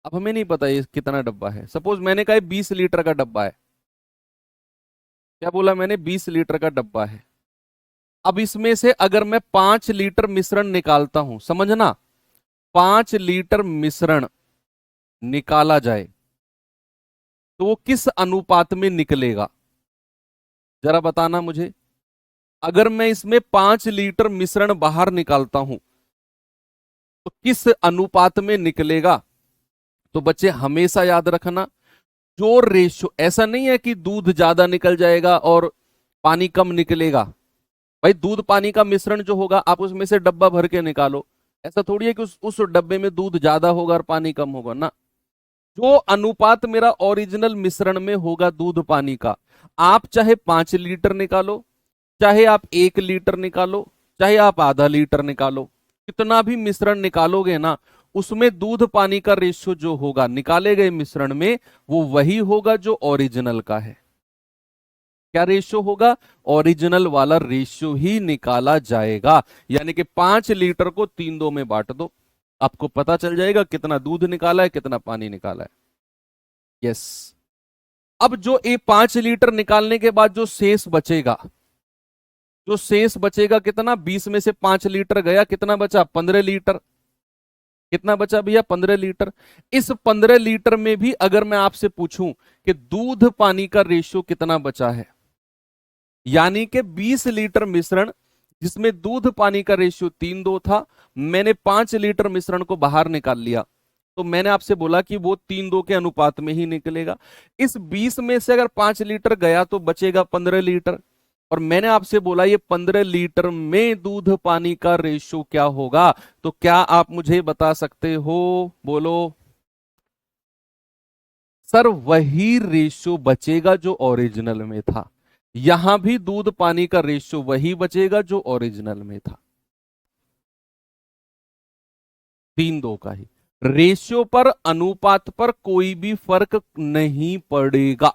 अब हमें नहीं पता ये कितना डब्बा है। सपोज मैंने कहा 20 लीटर का डब्बा है। क्या बोला मैंने? 20 लीटर का डब्बा है। अब इसमें से अगर मैं 5 लीटर मिश्रण निकालता हूं, समझना, 5 लीटर मिश्रण निकाला जाए तो वो किस अनुपात में निकलेगा? जरा बताना मुझे। अगर मैं इसमें 5 लीटर मिश्रण बाहर निकालता हूं तो किस अनुपात में निकलेगा? तो बच्चे हमेशा याद रखना, जो रेशो, ऐसा नहीं है कि दूध ज्यादा निकल जाएगा और पानी कम निकलेगा। भाई दूध पानी का मिश्रण जो होगा आप उसमें से डब्बा भर के निकालो, ऐसा थोड़ी है कि उस डब्बे में दूध ज्यादा होगा और पानी कम होगा ना। जो अनुपात मेरा ओरिजिनल मिश्रण में होगा दूध पानी का, आप चाहे 5 लीटर निकालो, चाहे आप 1 लीटर निकालो, चाहे आप आधा लीटर निकालो, कितना भी मिश्रण निकालोगे ना, उसमें दूध पानी का रेशियो जो होगा निकाले गए मिश्रण में, वो वही होगा जो ओरिजिनल का है। क्या रेशियो होगा? ओरिजिनल वाला रेशियो ही निकाला जाएगा। यानी कि 5 लीटर को 3 2 में बांट दो, आपको पता चल जाएगा कितना दूध निकाला है, कितना पानी निकाला है। यस। अब जो ये 5 लीटर निकालने के बाद जो शेष बचेगा, जो शेष बचेगा कितना, 20 में से 5 लीटर गया, कितना बचा? 15 लीटर। कितना बचा भैया? 15 लीटर। इस 15 लीटर में भी अगर मैं आपसे पूछूं कि दूध पानी का रेशियो कितना बचा है, यानी कि 20 लीटर मिश्रण जिसमें दूध पानी का रेशियो 3:2 था, मैंने 5 लीटर मिश्रण को बाहर निकाल लिया, तो मैंने आपसे बोला कि वो 3:2 के अनुपात में ही निकलेगा। इस 20 में से अगर 5 लीटर गया तो बचेगा 15 लीटर, और मैंने आपसे बोला ये 15 लीटर में दूध पानी का रेशियो क्या होगा, तो क्या आप मुझे बता सकते हो? बोलो सर। वही रेशियो बचेगा जो ओरिजिनल में था, यहां भी दूध पानी का रेशियो वही बचेगा जो ओरिजिनल में था, 3:2 का ही। रेशियो पर, अनुपात पर कोई भी फर्क नहीं पड़ेगा।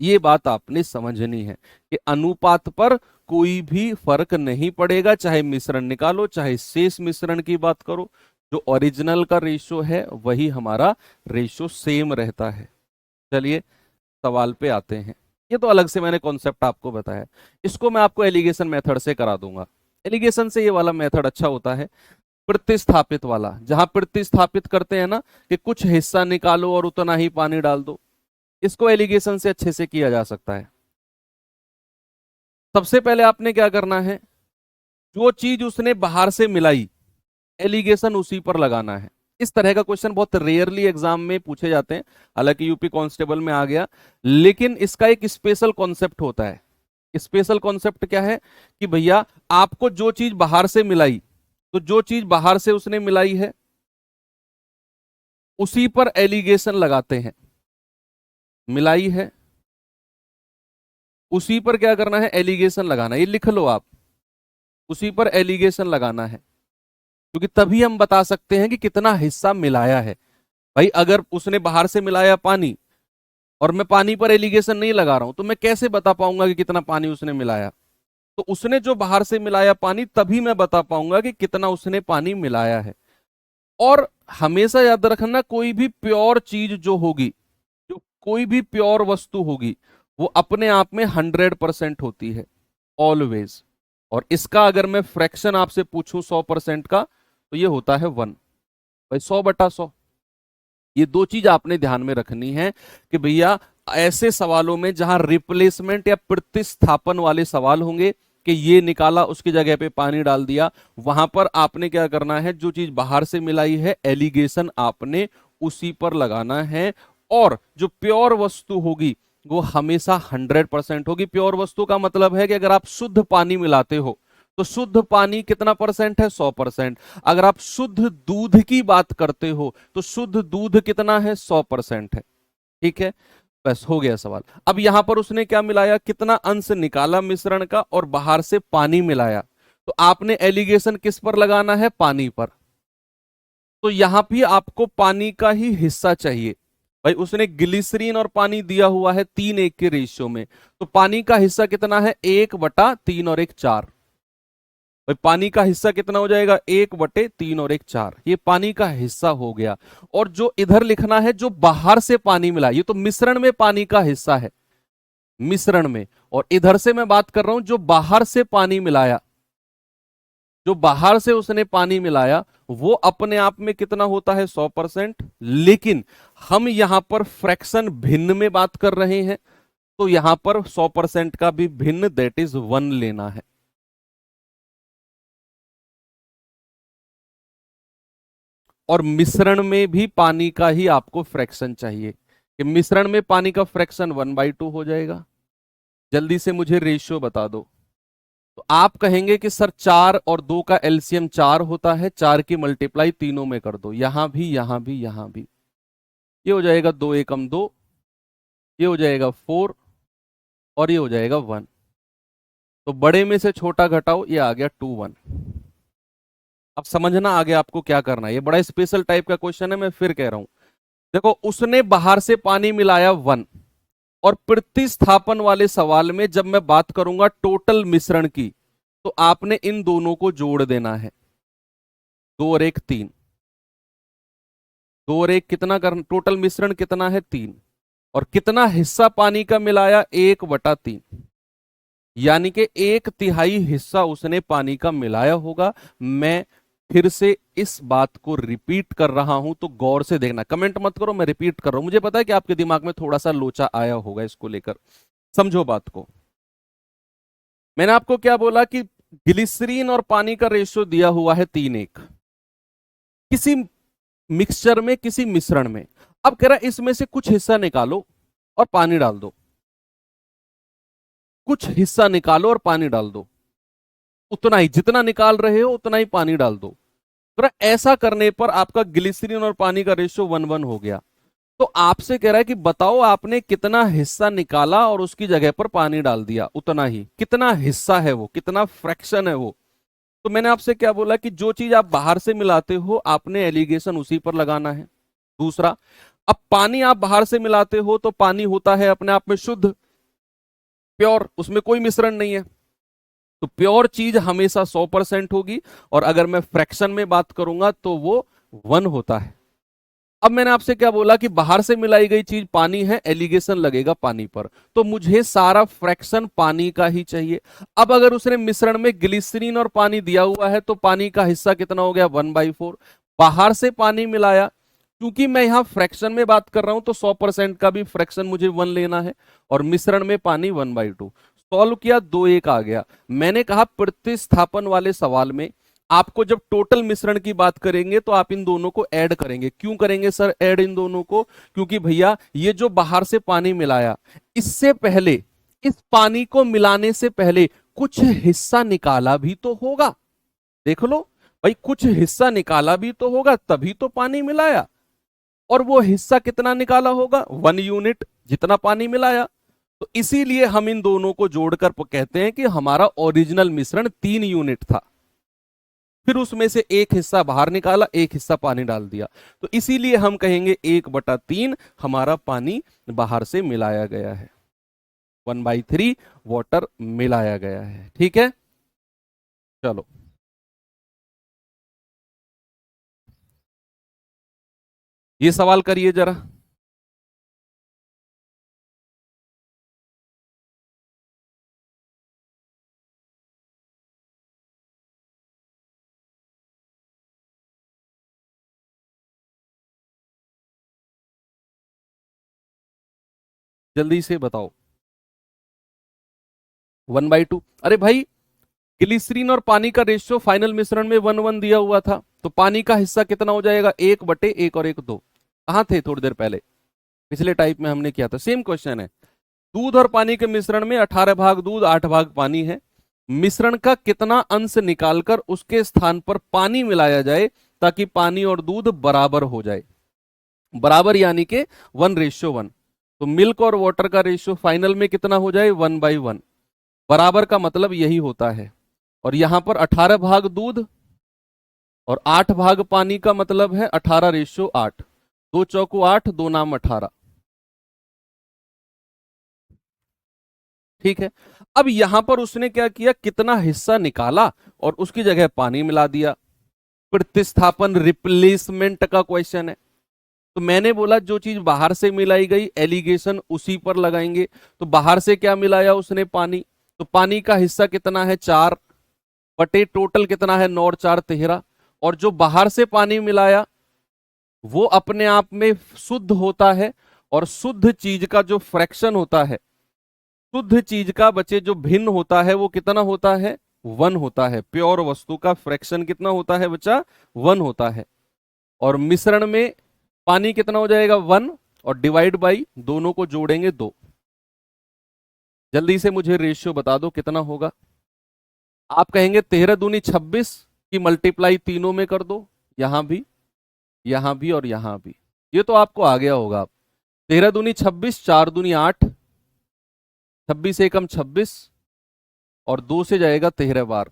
ये बात आपने समझनी है कि अनुपात पर कोई भी फर्क नहीं पड़ेगा, चाहे मिश्रण निकालो, चाहे शेष मिश्रण की बात करो, जो ओरिजिनल का रेशियो है वही हमारा रेशियो सेम रहता है। चलिए सवाल पे आते हैं। ये तो अलग से मैंने कॉन्सेप्ट आपको बताया, इसको मैं आपको एलिगेशन मेथड से करा दूंगा। एलिगेशन से ये वाला मेथड अच्छा होता है, प्रतिस्थापित वाला, जहां प्रतिस्थापित करते हैं ना कि कुछ हिस्सा निकालो और उतना ही पानी डाल दो, इसको एलिगेशन से अच्छे से किया जा सकता है। सबसे पहले आपने क्या करना है, जो चीज उसने बाहर से मिलाई, एलिगेशन उसी पर लगाना है। इस तरह का क्वेश्चन बहुत रेयरली एग्जाम में पूछे जाते हैं, हालांकि यूपी कांस्टेबल में आ गया, लेकिन इसका एक स्पेशल कॉन्सेप्ट होता है। स्पेशल कॉन्सेप्ट क्या है कि भैया आपको जो चीज बाहर से मिलाई, तो जो चीज बाहर से उसने मिलाई है उसी पर एलिगेशन लगाते हैं। मिलाई है, उसी पर क्या करना है? एलिगेशन लगाना। ये लिख लो आप, उसी पर एलिगेशन लगाना है, क्योंकि तभी हम बता सकते हैं कि कितना हिस्सा मिलाया है। भाई अगर उसने बाहर से मिलाया पानी और मैं पानी पर एलिगेशन नहीं लगा रहा हूं, तो मैं कैसे बता पाऊंगा कि कितना पानी उसने मिलाया? तो उसने जो बाहर से मिलाया पानी, तभी मैं बता पाऊंगा कि कितना उसने पानी मिलाया है। और हमेशा याद रखना, कोई भी प्योर चीज जो होगी, जो कोई भी प्योर वस्तु होगी, वो अपने आप में 100% होती है, ऑलवेज। और इसका अगर मैं फ्रैक्शन आपसे पूछूं 100% का, तो ये होता है 1। भाई 100/100। ये दो चीज आपने ध्यान में रखनी है कि भैया ऐसे सवालों में जहां रिप्लेसमेंट या प्रतिस्थापन वाले सवाल होंगे कि ये निकाला उसकी जगह पे पानी डाल दिया, वहां पर आपने क्या करना है, जो चीज बाहर से मिलाई है एलिगेशन आपने उसी पर लगाना है। और जो प्योर वस्तु होगी वो हमेशा 100% होगी। प्योर वस्तु का मतलब है कि अगर आप शुद्ध पानी मिलाते हो तो शुद्ध पानी कितना परसेंट है? 100%। अगर आप शुद्ध दूध की बात करते हो तो शुद्ध दूध कितना है? 100% है। ठीक है, बस हो गया सवाल। अब यहां पर उसने क्या मिलाया, कितना अंश निकाला मिश्रण का और बाहर से पानी मिलाया, तो आपने एलिगेशन किस पर लगाना है? पानी पर। तो यहां भी आपको पानी का ही हिस्सा चाहिए। भाई उसने ग्लिसरीन और पानी दिया हुआ है 3:1 के रेशियो में, तो पानी का हिस्सा कितना है? 1/3 और 1 4। भाई पानी का हिस्सा कितना हो जाएगा? 1/3 और 1 4। ये पानी का हिस्सा हो गया। और जो इधर लिखना है, जो बाहर से पानी मिला, ये तो मिश्रण में पानी का हिस्सा है, मिश्रण में। और इधर से मैं बात कर रहा हूं जो बाहर से पानी मिलाया, जो बाहर से उसने पानी मिलाया, वो अपने आप में कितना होता है? 100%। लेकिन हम यहां पर फ्रैक्शन भिन्न में बात कर रहे हैं, तो यहां पर 100% का भी भिन्न, दैट इज 1 लेना है। और मिश्रण में भी पानी का ही आपको फ्रैक्शन चाहिए, कि मिश्रण में पानी का फ्रैक्शन 1/2 हो जाएगा। जल्दी से मुझे रेशियो बता दो। तो आप कहेंगे कि सर 4 और 2 का एलसीएम 4 होता है, 4 की मल्टीप्लाई तीनों में कर दो, यहां भी, यहां भी, यहां भी। ये हो जाएगा 2 एकम 2, ये हो जाएगा 4 और ये हो जाएगा 1। तो बड़े में से छोटा घटाओ, ये आ गया 2 1। अब समझना आगे आपको क्या करना है, ये बड़ा स्पेशल टाइप का क्वेश्चन है, मैं फिर कह रहा हूं। देखो, उसने बाहर से पानी मिलाया 1, और प्रतिस्थापन वाले सवाल में जब मैं बात करूंगा टोटल मिश्रण की, तो आपने इन दोनों को जोड़ देना है। 2 और 1 3, 2 और 1 कितना कर, टोटल मिश्रण कितना है 3, और कितना हिस्सा पानी का मिलाया 1/3, यानी कि 1/3 हिस्सा उसने पानी का मिलाया होगा। मैं फिर से इस बात को रिपीट कर रहा हूं, तो गौर से देखना, कमेंट मत करो, मैं रिपीट कर रहा हूं, मुझे पता है कि आपके दिमाग में थोड़ा सा लोचा आया होगा इसको लेकर। समझो बात को। मैंने आपको क्या बोला कि ग्लिसरीन और पानी का रेशियो दिया हुआ है 3:1 किसी मिक्सचर में, किसी मिश्रण में। अब कह रहा है इसमें से कुछ हिस्सा निकालो और पानी डाल दो, कुछ हिस्सा निकालो और पानी डाल दो, उतना ही जितना निकाल रहे हो उतना ही पानी डाल दो। तो ऐसा करने पर आपका ग्लिसरीन और पानी का रेशियो 1:1 हो गया। तो आपसे कह रहा है कि बताओ आपने कितना हिस्सा निकाला और उसकी जगह पर पानी डाल दिया, उतना ही। कितना हिस्सा है वो, कितना फ्रैक्शन है वो। तो मैंने आपसे क्या बोला कि जो चीज आप बाहर से मिलाते हो आपने एलिगेशन उसी पर लगाना है। दूसरा, अब पानी आप बाहर से मिलाते हो तो पानी होता है अपने आप में शुद्ध, प्योर, उसमें कोई मिश्रण नहीं है। तो प्योर चीज हमेशा 100% होगी, और अगर मैं फ्रैक्शन में बात करूंगा तो वो 1 होता है। अब मैंने आपसे क्या बोला कि बाहर से मिलाई गई चीज पानी है, एलिगेशन लगेगा पानी पर, तो मुझे सारा फ्रैक्शन पानी का ही चाहिए। अब अगर उसने मिश्रण में ग्लिसरीन और पानी दिया हुआ है तो पानी का हिस्सा कितना हो गया 1/4। बाहर से पानी मिलाया, क्योंकि मैं यहां फ्रैक्शन में बात कर रहा हूं तो 100% का भी फ्रैक्शन मुझे 1 लेना है, और मिश्रण में पानी 1/2। सॉल्व किया, 2:1 आ गया। मैंने कहा प्रतिस्थापन वाले सवाल में आपको जब टोटल मिश्रण की बात करेंगे तो आप इन दोनों को ऐड करेंगे। क्यों करेंगे सर ऐड इन दोनों को? क्योंकि भैया ये जो बाहर से पानी मिलाया, इससे पहले, इस पानी को मिलाने से पहले कुछ हिस्सा निकाला भी तो होगा। देख लो भाई, कुछ हिस्सा निकाला भी तो होगा, तभी तो पानी मिलाया। और वो हिस्सा कितना निकाला होगा? 1 यूनिट, जितना पानी मिलाया। तो इसीलिए हम इन दोनों को जोड़कर कहते हैं कि हमारा ओरिजिनल मिश्रण 3 यूनिट था, फिर उसमें से एक हिस्सा बाहर निकाला, एक हिस्सा पानी डाल दिया। तो इसीलिए हम कहेंगे 1/3 हमारा पानी बाहर से मिलाया गया है, 1/3 वाटर मिलाया गया है। ठीक है, चलो ये सवाल करिए जरा। जल्दी से बताओ। 1/2। अरे भाई, ग्लिसरीन और पानी का रेशियो फाइनल मिश्रण में 1:1 दिया हुआ था, तो पानी का हिस्सा कितना हो जाएगा? 1/1 और 1 2। कहां थे थोड़ी देर पहले? पिछले टाइप में हमने किया था, सेम क्वेश्चन है। दूध और पानी के मिश्रण में 18 भाग दूध 8 भाग पानी है। मिश्रण का कितना अंश निकालकर उसके स्थान पर पानी मिलाया जाए ताकि पानी और दूध बराबर हो जाए? बराबर यानी कि 1:1। तो मिल्क और वाटर का रेशियो फाइनल में कितना हो जाए? 1/1। बराबर का मतलब यही होता है। और यहां पर 18 भाग दूध और 8 भाग पानी का मतलब है 18:8। 2 चौको 8, 2 नाम 18। ठीक है। अब यहां पर उसने क्या किया, कितना हिस्सा निकाला और उसकी जगह पानी मिला दिया। प्रतिस्थापन, रिप्लेसमेंट का क्वेश्चन है। तो मैंने बोला जो चीज बाहर से मिलाई गई एलिगेशन उसी पर लगाएंगे। तो बाहर से क्या मिलाया उसने? पानी। तो पानी का हिस्सा कितना है? 4 बटे टोटल कितना है? 9 और 4 13। और जो बाहर से पानी मिलाया वो अपने आप में शुद्ध होता है, और शुद्ध चीज का जो फ्रैक्शन होता है, शुद्ध चीज का बचे जो भिन्न होता है वो कितना होता है? 1 होता है। प्योर वस्तु का फ्रैक्शन कितना होता है बच्चा? 1 होता है। और मिश्रण में पानी कितना हो जाएगा? 1, और डिवाइड बाई दोनों को जोड़ेंगे 2। जल्दी से मुझे रेशियो बता दो कितना होगा। आप कहेंगे 13 दूनी 26 की मल्टीप्लाई तीनों में कर दो, यहां भी, यहां भी और यहां भी। ये तो आपको आ गया होगा। 13 दूनी 26, 4 दूनी 8, 26 एकम 26 और 2 से जाएगा 13 बार।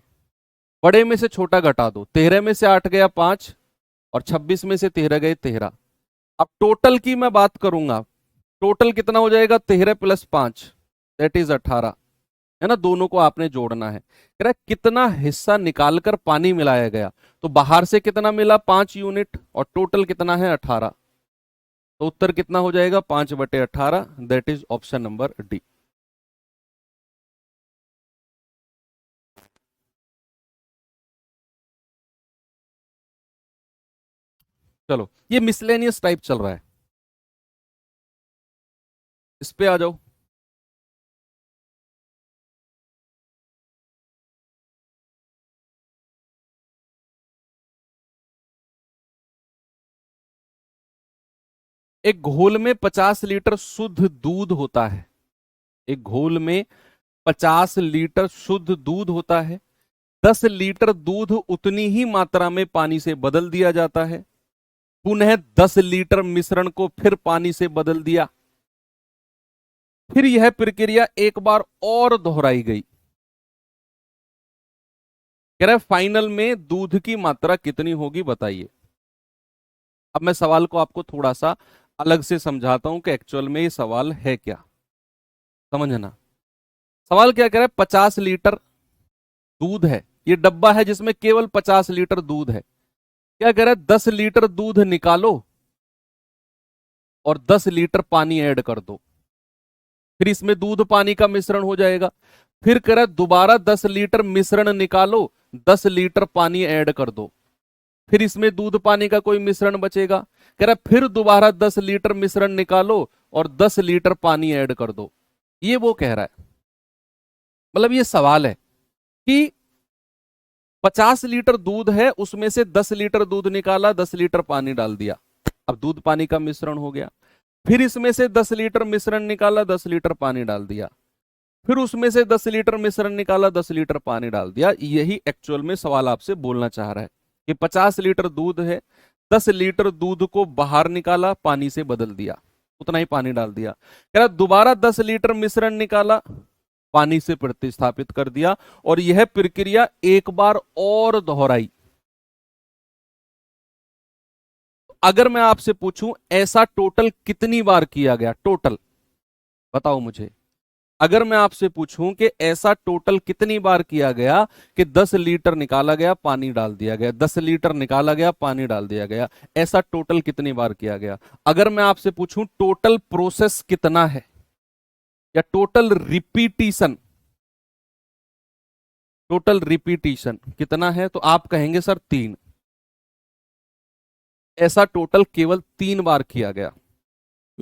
बड़े में से छोटा घटा दो, 13 में से 8 गया 5 और 26 में से 13 गए 13। अब टोटल की मैं बात करूंगा, टोटल कितना हो जाएगा? 13 प्लस 5 दैट इज 18, है ना। दोनों को आपने जोड़ना है। कह रहा है कितना हिस्सा निकालकर पानी मिलाया गया, तो बाहर से कितना मिला? 5 यूनिट और टोटल कितना है? 18। तो उत्तर कितना हो जाएगा? 5/18, that is option number D. चलो ये मिसलेनियस टाइप चल रहा है, इस पे आ जाओ। एक घोल में 50 लीटर शुद्ध दूध होता है। एक घोल में 50 लीटर शुद्ध दूध होता है। 10 लीटर दूध उतनी ही मात्रा में पानी से बदल दिया जाता है। पुनः 10 लीटर मिश्रण को फिर पानी से बदल दिया। फिर यह प्रक्रिया एक बार और दोहराई गई। कह रहा है फाइनल में दूध की मात्रा कितनी होगी बताइए। अब मैं सवाल को आपको थोड़ा सा अलग से समझाता हूं कि एक्चुअल में ये सवाल है क्या, समझना। सवाल क्या कह रहा है? 50 लीटर दूध है, ये डब्बा है जिसमें केवल 50 लीटर दूध है। क्या कह रहा है? 10 लीटर दूध निकालो और 10 लीटर पानी ऐड कर दो, फिर इसमें दूध पानी का मिश्रण हो जाएगा। फिर कह रहा है दोबारा 10 लीटर मिश्रण निकालो, 10 लीटर पानी ऐड कर दो, फिर इसमें दूध पानी का कोई मिश्रण बचेगा। कह रहा है फिर दोबारा 10 लीटर मिश्रण निकालो और 10 लीटर पानी ऐड कर दो। ये वो कह रहा है, मतलब ये सवाल है कि 50 लीटर दूध है, उसमें से 10 लीटर दूध निकाला, 10 लीटर पानी डाल दिया, अब दूध पानी का मिश्रण हो गया। फिर इसमें से 10 लीटर मिश्रण निकाला, 10 लीटर पानी डाल दिया, फिर उसमें से 10 लीटर मिश्रण निकाला, 10 लीटर पानी डाल दिया। यही एक्चुअल में सवाल आपसे बोलना चाह रहा है कि 50 लीटर दूध है, 10 लीटर दूध को बाहर निकाला, पानी से बदल दिया, उतना ही पानी डाल दिया। कह रहा दोबारा 10 लीटर मिश्रण निकाला, पानी से प्रतिस्थापित कर दिया और यह प्रक्रिया एक बार और दोहराई। अगर मैं आपसे पूछूं ऐसा टोटल कितनी बार किया गया, टोटल बताओ मुझे। अगर मैं आपसे पूछूं कि ऐसा टोटल कितनी बार किया गया कि 10 लीटर निकाला गया, पानी डाल दिया गया, 10 लीटर निकाला गया, पानी डाल दिया गया, ऐसा टोटल कितनी बार किया गया। अगर मैं आपसे पूछूं टोटल प्रोसेस कितना है या टोटल रिपीटिशन, टोटल रिपीटिशन कितना है, तो आप कहेंगे सर 3। ऐसा टोटल केवल 3 बार किया गया।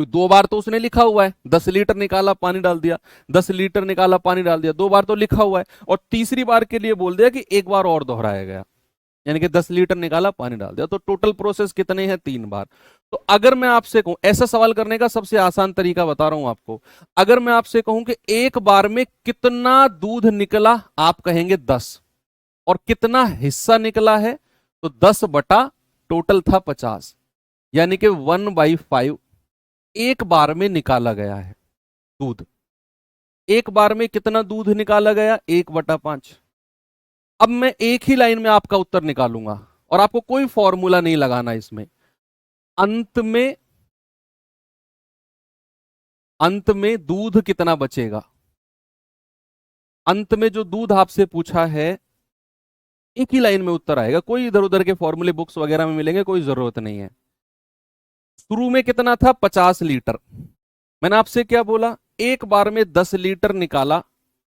2 बार तो उसने लिखा हुआ है, 10 लीटर निकाला पानी डाल दिया, 10 लीटर निकाला पानी डाल दिया, 2 बार तो लिखा हुआ है, और तीसरी बार के लिए बोल दिया कि एक बार और दोहराया गया, यानी कि 10 लीटर निकाला पानी डाल दिया। तो टोटल प्रोसेस कितने हैं? 3 बार। तो अगर मैं आपसे कहूं, ऐसा सवाल करने का सबसे आसान तरीका बता रहा हूं आपको, अगर मैं आपसे कहूं कि एक बार में कितना दूध निकला, आप कहेंगे 10, और कितना हिस्सा निकला है, तो 10 बटा टोटल था 50, यानी कि 1/5 एक बार में निकाला गया है दूध। एक बार में कितना दूध निकाला गया? 1/5। अब मैं एक ही लाइन में आपका उत्तर निकालूंगा और आपको कोई फॉर्मूला नहीं लगाना इसमें। अंत में दूध कितना बचेगा, अंत में जो दूध आपसे पूछा है, एक ही लाइन में उत्तर आएगा, कोई इधर उधर के फॉर्मूले बुक्स वगैरह में मिलेंगे, कोई जरूरत नहीं है। शुरू में कितना था? 50 लीटर। मैंने आपसे क्या बोला? एक बार में 10 लीटर निकाला,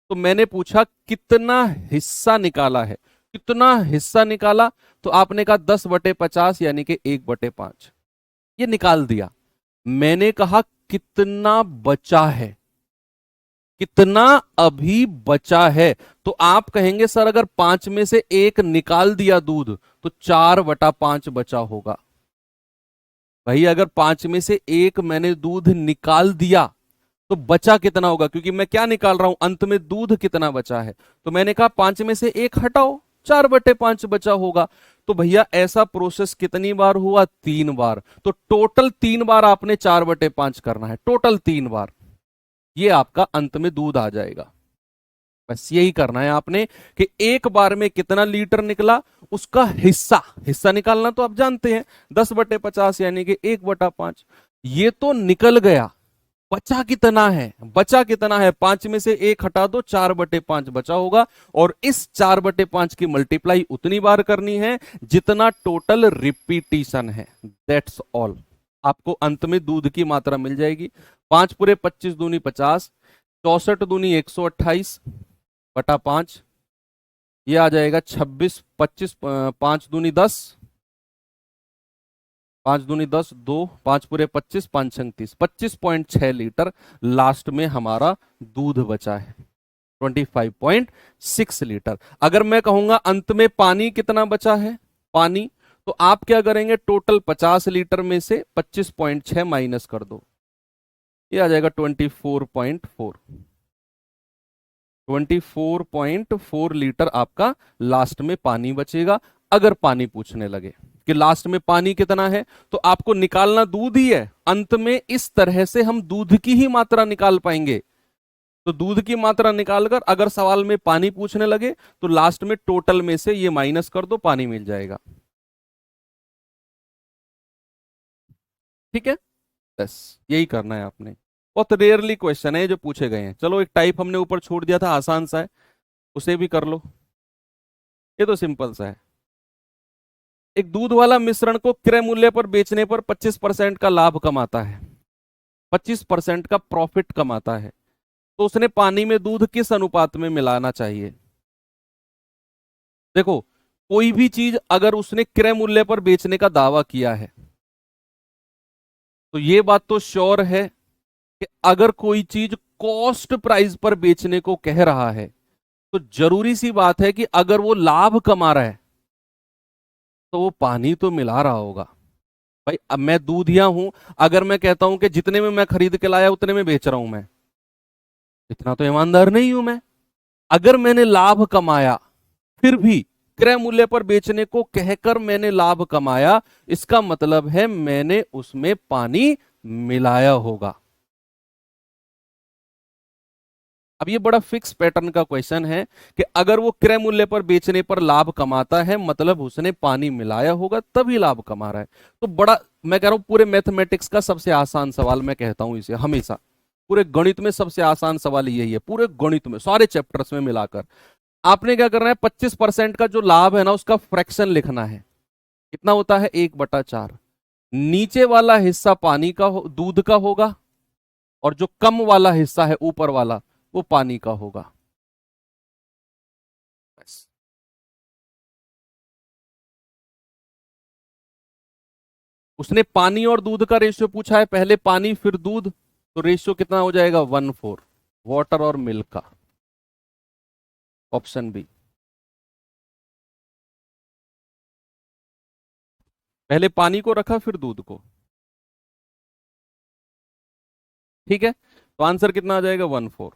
तो मैंने पूछा कितना हिस्सा निकाला है, कितना हिस्सा निकाला, तो आपने कहा 10/50 यानी कि 1/5, ये निकाल दिया। मैंने कहा कितना बचा है, कितना अभी बचा है, तो आप कहेंगे सर अगर 5 में से 1 निकाल दिया दूध तो 4/5 बचा होगा। भाई अगर 5 में से 1 मैंने दूध निकाल दिया तो बचा कितना होगा, क्योंकि मैं क्या निकाल रहा हूं, अंत में दूध कितना बचा है। तो मैंने कहा 5 में से 1 हटाओ, 4/5 बचा होगा। तो भैया ऐसा प्रोसेस कितनी बार हुआ? 3 बार। तो टोटल 3 बार आपने 4/5 करना है, टोटल 3 बार। ये आपका अंत में दूध आ जाएगा। बस यही करना है आपने कि एक बार में कितना लीटर निकला, उसका हिस्सा हिस्सा निकालना तो आप जानते हैं, 10/50 यानी कि 1/5। ये तो निकल गया, बचा कितना है? बचा कितना है? 5 में से 1 हटा दो, 4/5 बचा होगा। और इस 4/5 की मल्टीप्लाई उतनी बार करनी है जितना टोटल रिपीटिशन है। That's all. आपको अंत में दूध की मात्रा मिल जाएगी। 5×25 दूनी 50, 64 दूनी 128 बटा 5, ये आ जाएगा 26, 25, 5 दूनी 10, 5 दूनी 10, 2, 5×25, 5×36, 25.6 लीटर लास्ट में हमारा दूध बचा है, 25.6 लीटर। अगर मैं कहूंगा अंत में पानी कितना बचा है, पानी, तो आप क्या करेंगे? टोटल 50 लीटर में से 25.6 माइनस कर दो, ये आ जाएगा 24.4। 24.4 लीटर आपका लास्ट में पानी बचेगा। अगर पानी पूछने लगे कि लास्ट में पानी कितना है, तो आपको निकालना दूध ही है। अंत में इस तरह से हम दूध की ही मात्रा निकाल पाएंगे। तो दूध की मात्रा निकालकर अगर सवाल में पानी पूछने लगे तो लास्ट में टोटल में से ये माइनस कर दो, पानी मिल जाएगा। ठीक है, बस यही करना है आपने। बहुत रेयरली क्वेश्चन है जो पूछे गए हैं। चलो एक टाइप हमने ऊपर छोड़ दिया था, आसान सा है, उसे भी कर लो। ये तो सिंपल सा है। एक दूध वाला मिश्रण को क्रय मूल्य पर बेचने पर 25% का लाभ कमाता है, 25% का प्रॉफिट कमाता है। तो उसने पानी में दूध किस अनुपात में मिलाना चाहिए? देखो, कोई भी चीज अगर उसने क्रय मूल्य पर बेचने का दावा किया है, तो ये बात तो श्योर है कि अगर कोई चीज कॉस्ट प्राइस पर बेचने को कह रहा है, तो जरूरी सी बात है कि अगर वो लाभ कमा रहा है तो वो पानी तो मिला रहा होगा। भाई अब मैं दूधिया हूं, अगर मैं कहता हूं कि जितने में मैं खरीद के लाया उतने में बेच रहा हूं मैं, इतना तो ईमानदार नहीं हूं मैं। अगर मैंने लाभ कमाया फिर भी क्रय मूल्य पर बेचने को कहकर मैंने लाभ कमाया, इसका मतलब है मैंने उसमें पानी मिलाया होगा। अब ये बड़ा फिक्स पैटर्न का क्वेश्चन है कि अगर वो क्रय मूल्य पर बेचने पर लाभ कमाता है, मतलब उसने पानी मिलाया होगा तभी लाभ कमा रहा है। तो बड़ा, मैं कह रहा हूं पूरे मैथमेटिक्स का सबसे आसान सवाल मैं कहता हूं इसे हमेशा, पूरे गणित में सबसे आसान सवाल यही है, पूरे गणित में सारे चैप्टर्स में मिलाकर। आपने क्या करना है? 25% का जो लाभ है ना, उसका फ्रैक्शन लिखना है। कितना होता है? 1/4। नीचे वाला हिस्सा पानी का दूध का होगा, और जो कम वाला हिस्सा है ऊपर वाला, वो पानी का होगा। बस। उसने पानी और दूध का रेशियो पूछा है, पहले पानी फिर दूध, तो रेशियो कितना हो जाएगा? 1:4। वाटर और मिल्क का, ऑप्शन बी। पहले पानी को रखा फिर दूध को। ठीक है, तो आंसर कितना आ जाएगा? 1:4।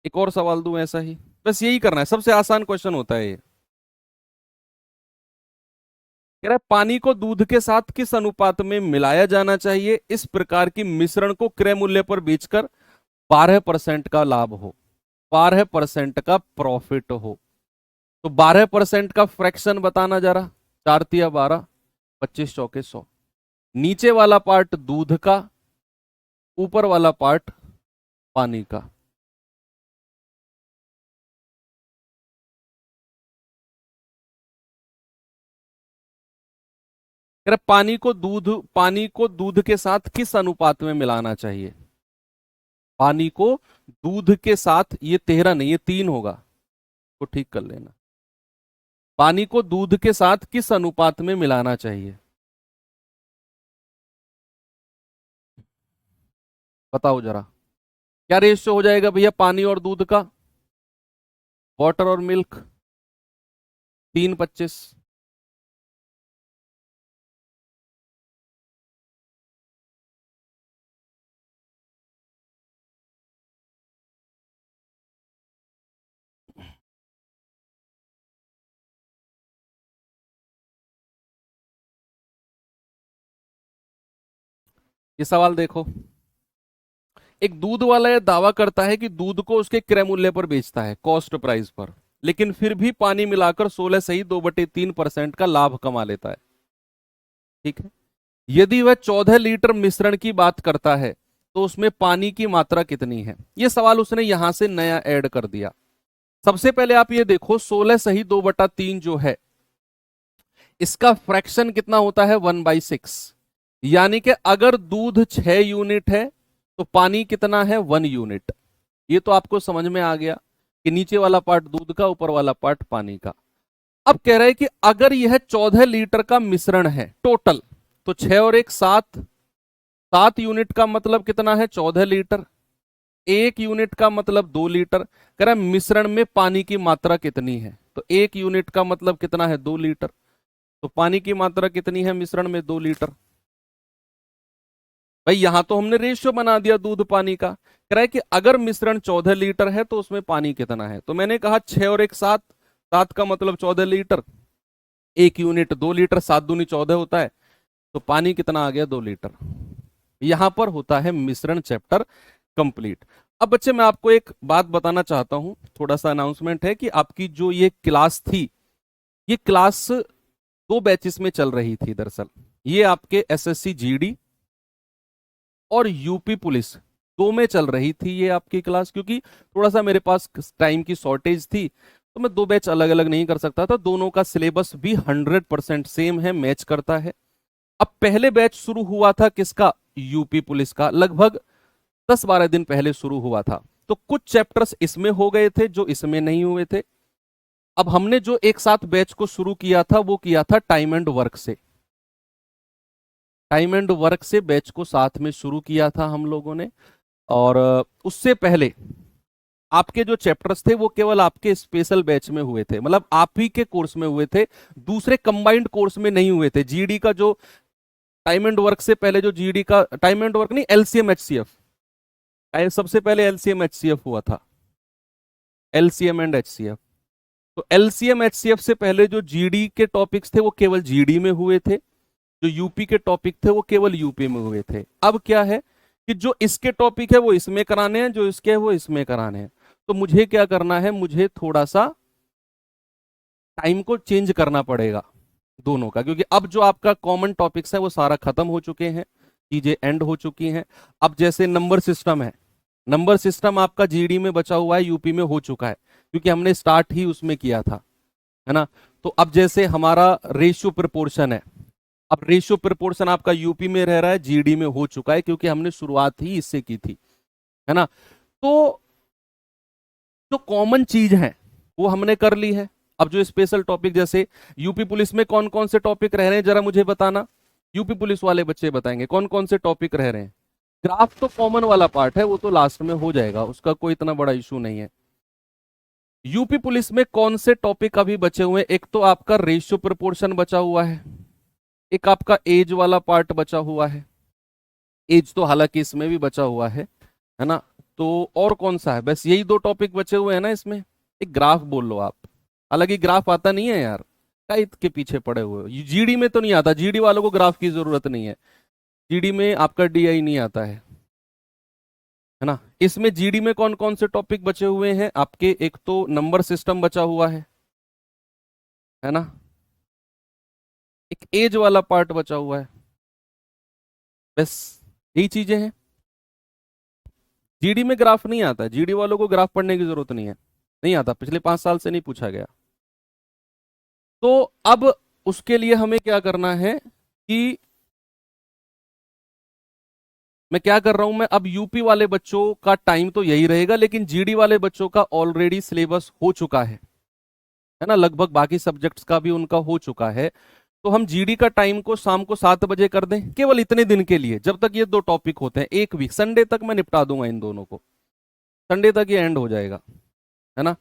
एक और सवाल दूं ऐसा ही, बस यही करना है, सबसे आसान क्वेश्चन होता है ये। कह रहा है पानी को दूध के साथ किस अनुपात में मिलाया जाना चाहिए इस प्रकार की मिश्रण को क्रय मूल्य पर बेचकर 12% का लाभ हो, 12% का प्रॉफिट हो। तो 12% का फ्रैक्शन बताना जरा। 4×3 = 12, 25×4 = 100। नीचे वाला पार्ट दूध का, ऊपर वाला पार्ट पानी का। कह रहा है पानी को दूध के साथ किस अनुपात में मिलाना चाहिए? पानी को दूध के साथ, ये 13 नहीं, ये 3 होगा, को ठीक कर लेना। पानी को दूध के साथ किस अनुपात में मिलाना चाहिए? बताओ जरा, क्या रेशियो हो जाएगा भैया पानी और दूध का? वाटर और मिल्क, 3:25। ये सवाल देखो, एक दूध वाला यह दावा करता है कि दूध को उसके क्रय मूल्य पर बेचता है, कॉस्ट प्राइस पर, लेकिन फिर भी पानी मिलाकर 16 सही 2/3% का लाभ कमा लेता है। ठीक है, यदि वह 14 लीटर मिश्रण की बात करता है तो उसमें पानी की मात्रा कितनी है? ये सवाल उसने यहां से नया ऐड कर दिया। सबसे पहले आप ये देखो, 16 सही 2/3 जो है, इसका फ्रैक्शन कितना होता है? 1/6। यानी कि अगर दूध 6 यूनिट है तो पानी कितना है? 1 यूनिट। ये तो आपको समझ में आ गया कि नीचे वाला पार्ट दूध का, ऊपर वाला पार्ट पानी का। अब कह रहे हैं कि अगर यह 14 लीटर का मिश्रण है टोटल, तो 6 और 1 7, 7 यूनिट का मतलब कितना है? 14 लीटर। 1 यूनिट का मतलब 2 लीटर। कह रहा है मिश्रण में पानी की मात्रा कितनी है? तो 1 यूनिट का मतलब कितना है? 2 लीटर। तो पानी की मात्रा कितनी है मिश्रण में? 2 लीटर। भाई यहां तो हमने रेशियो बना दिया दूध पानी का। कह रहा है कि अगर मिश्रण 14 लीटर है तो उसमें पानी कितना है? तो मैंने कहा 6 और 1 7, 7 का मतलब 14 लीटर, 1 यूनिट 2 लीटर, 7 दूनी 14 होता है, तो पानी कितना आ गया? 2 लीटर। यहां पर होता है मिश्रण चैप्टर कंप्लीट। अब बच्चे मैं आपको एक बात बताना चाहता हूं, थोड़ा सा अनाउंसमेंट है कि आपकी जो ये क्लास थी, ये क्लास 2 बैचेस में चल रही थी दरअसल। ये आपके एसएससी जीडी और यूपी पुलिस 2 में चल रही थी ये आपकी क्लास, क्योंकि थोड़ा सा मेरे पास टाइम की शॉर्टेज थी, तो मैं 2 बैच अलग अलग नहीं कर सकता था। दोनों का सिलेबस भी 100% सेम है, मैच करता है। अब पहले बैच शुरू हुआ था किसका? यूपी पुलिस का। लगभग 10-12 दिन पहले शुरू हुआ था। तो कुछ चैप्टर्स इसमें हो गए थे जो इसमें नहीं हुए थे। अब हमने जो एक साथ बैच को शुरू किया था वो किया था टाइम एंड वर्क से। टाइम एंड वर्क से बैच को साथ में शुरू किया था हम लोगों ने। और उससे पहले आपके जो चैप्टर्स थे वो केवल आपके स्पेशल बैच में हुए थे, मतलब आप ही के कोर्स में हुए थे, दूसरे कंबाइंड कोर्स में नहीं हुए थे। जीडी का जो टाइम एंड वर्क से पहले जो जीडी का टाइम एंड वर्क नहीं, एलसीएम एचसीएफ, सबसे पहले एलसीएम एचसीएफ हुआ था, एलसीएम एंड एचसीएफ। तो एलसीएम एचसीएफ से पहले जो जीडी के टॉपिक्स थे वो केवल जीडी में हुए थे, जो यूपी के टॉपिक थे वो केवल यूपी में हुए थे। अब क्या है कि जो इसके टॉपिक है वो इसमें कराने हैं, जो इसके है वो इसमें कराने हैं। तो मुझे क्या करना है? मुझे थोड़ा सा टाइम को चेंज करना पड़ेगा दोनों का, क्योंकि अब जो आपका कॉमन टॉपिक्स है वो सारा खत्म हो चुके हैं, चीजें एंड हो चुकी हैं। अब जैसे नंबर सिस्टम है, नंबर सिस्टम आपका जीडी में बचा हुआ है, यूपी में हो चुका है, क्योंकि हमने स्टार्ट ही उसमें किया था, है ना। तो अब जैसे हमारा रेशियो प्रोपोर्शन है, अब रेशियो प्रोपोर्शन आपका यूपी में रह रहा है, जीडी में हो चुका है, क्योंकि हमने शुरुआत ही इससे की थी, है ना। तो जो कॉमन चीज है वो हमने कर ली है। अब जो स्पेशल टॉपिक, जैसे यूपी पुलिस में कौन कौन से टॉपिक रह रहे हैं जरा मुझे बताना। यूपी पुलिस वाले बच्चे बताएंगे कौन कौन से टॉपिक रह रहे हैं। ग्राफ तो कॉमन वाला पार्ट है, वो तो लास्ट में हो जाएगा, उसका कोई इतना बड़ा इशू नहीं है। यूपी पुलिस में कौन से टॉपिक अभी बचे हुए हैं? एक तो आपका रेशियो प्रोपोर्शन बचा हुआ है, एक आपका एज वाला पार्ट बचा हुआ है, एज तो हालांकि इसमें भी बचा हुआ है ना। तो और कौन सा है? बस यही 2 टॉपिक बचे हुए हैं ना इसमें। एक ग्राफ बोल लो आप, हालांकि ग्राफ आता नहीं है यार, क्या इसके पीछे पड़े हुए हो? जीडी में तो नहीं आता, जीडी वालों को ग्राफ की जरूरत नहीं है, जीडी में आपका डीआई नहीं आता है ना। इसमें जीडी में कौन कौन से टॉपिक बचे हुए हैं आपके? एक तो नंबर सिस्टम बचा हुआ है ना, एक एज वाला पार्ट बचा हुआ है, बस यही चीजें हैं। जीडी में ग्राफ नहीं आता, जीडी वालों को ग्राफ पढ़ने की जरूरत नहीं है, नहीं आता, पिछले 5 साल से नहीं पूछा गया। तो अब उसके लिए हमें क्या करना है कि मैं क्या कर रहा हूं, मैं अब यूपी वाले बच्चों का टाइम तो यही रहेगा, लेकिन जीडी वाले बच्चों का ऑलरेडी सिलेबस हो चुका है ना, लगभग बाकी सब्जेक्ट्स का भी उनका हो चुका है। तो हम जीडी का टाइम को शाम को 7 बजे कर दें, केवल इतने दिन के लिए, जब तक ये 2 टॉपिक होते हैं, एक वीक, संडे तक मैं निपटा दूंगा इन दोनों को, संडे तक ये एंड हो जाएगा, है ना।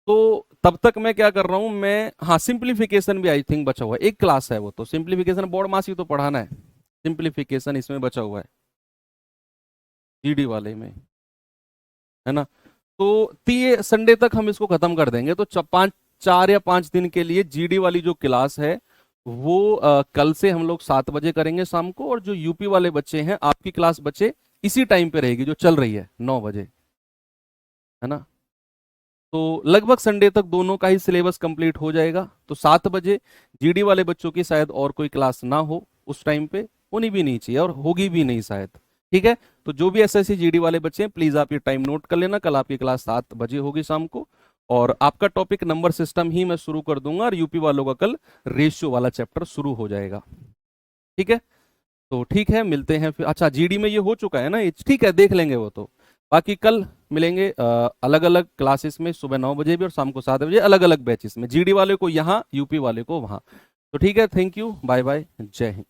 तो तब तक मैं क्या कर रहा हूं, मैं, हाँ, सिंप्लीफिकेशन भी आई थिंक बचा हुआ है, एक क्लास है वो, तो सिंप्लीफिकेशन बोर्ड मास ही तो पढ़ाना है, सिंप्लीफिकेशन इसमें बचा हुआ है जीडी वाले में, है ना। तो ये संडे तक हम इसको खत्म कर देंगे, तो 4 या 5 दिन के लिए जीडी वाली जो क्लास है वो कल से हम लोग 7 बजे करेंगे शाम को, और जो यूपी वाले बच्चे हैं आपकी क्लास बच्चे इसी टाइम पे रहेगी जो चल रही है 9 बजे, है ना। तो लगभग संडे तक दोनों का ही सिलेबस कंप्लीट हो जाएगा। तो 7 बजे जीडी वाले बच्चों की शायद और कोई क्लास ना हो उस टाइम पे, होनी भी नहीं चाहिए और होगी भी नहीं शायद। ठीक है, तो जो भी एसएससी जीडी वाले बच्चे हैं प्लीज आप ये टाइम नोट कर लेना, कल आपकी क्लास 7 बजे होगी शाम को। और आपका टॉपिक नंबर सिस्टम ही मैं शुरू कर दूंगा, और यूपी वालों का कल रेशियो वाला चैप्टर शुरू हो जाएगा। ठीक है, तो ठीक है, मिलते हैं फिर। अच्छा, जीडी में ये हो चुका है ना, ये ठीक है, देख लेंगे वो तो। बाकी कल मिलेंगे अलग अलग क्लासेस में, सुबह 9 बजे भी और शाम को 7 बजे, अलग अलग बैचेस में, जीडी वाले को यहाँ, यूपी वाले को वहाँ। तो ठीक है, थैंक यू, बाय बाय, जय हिंद।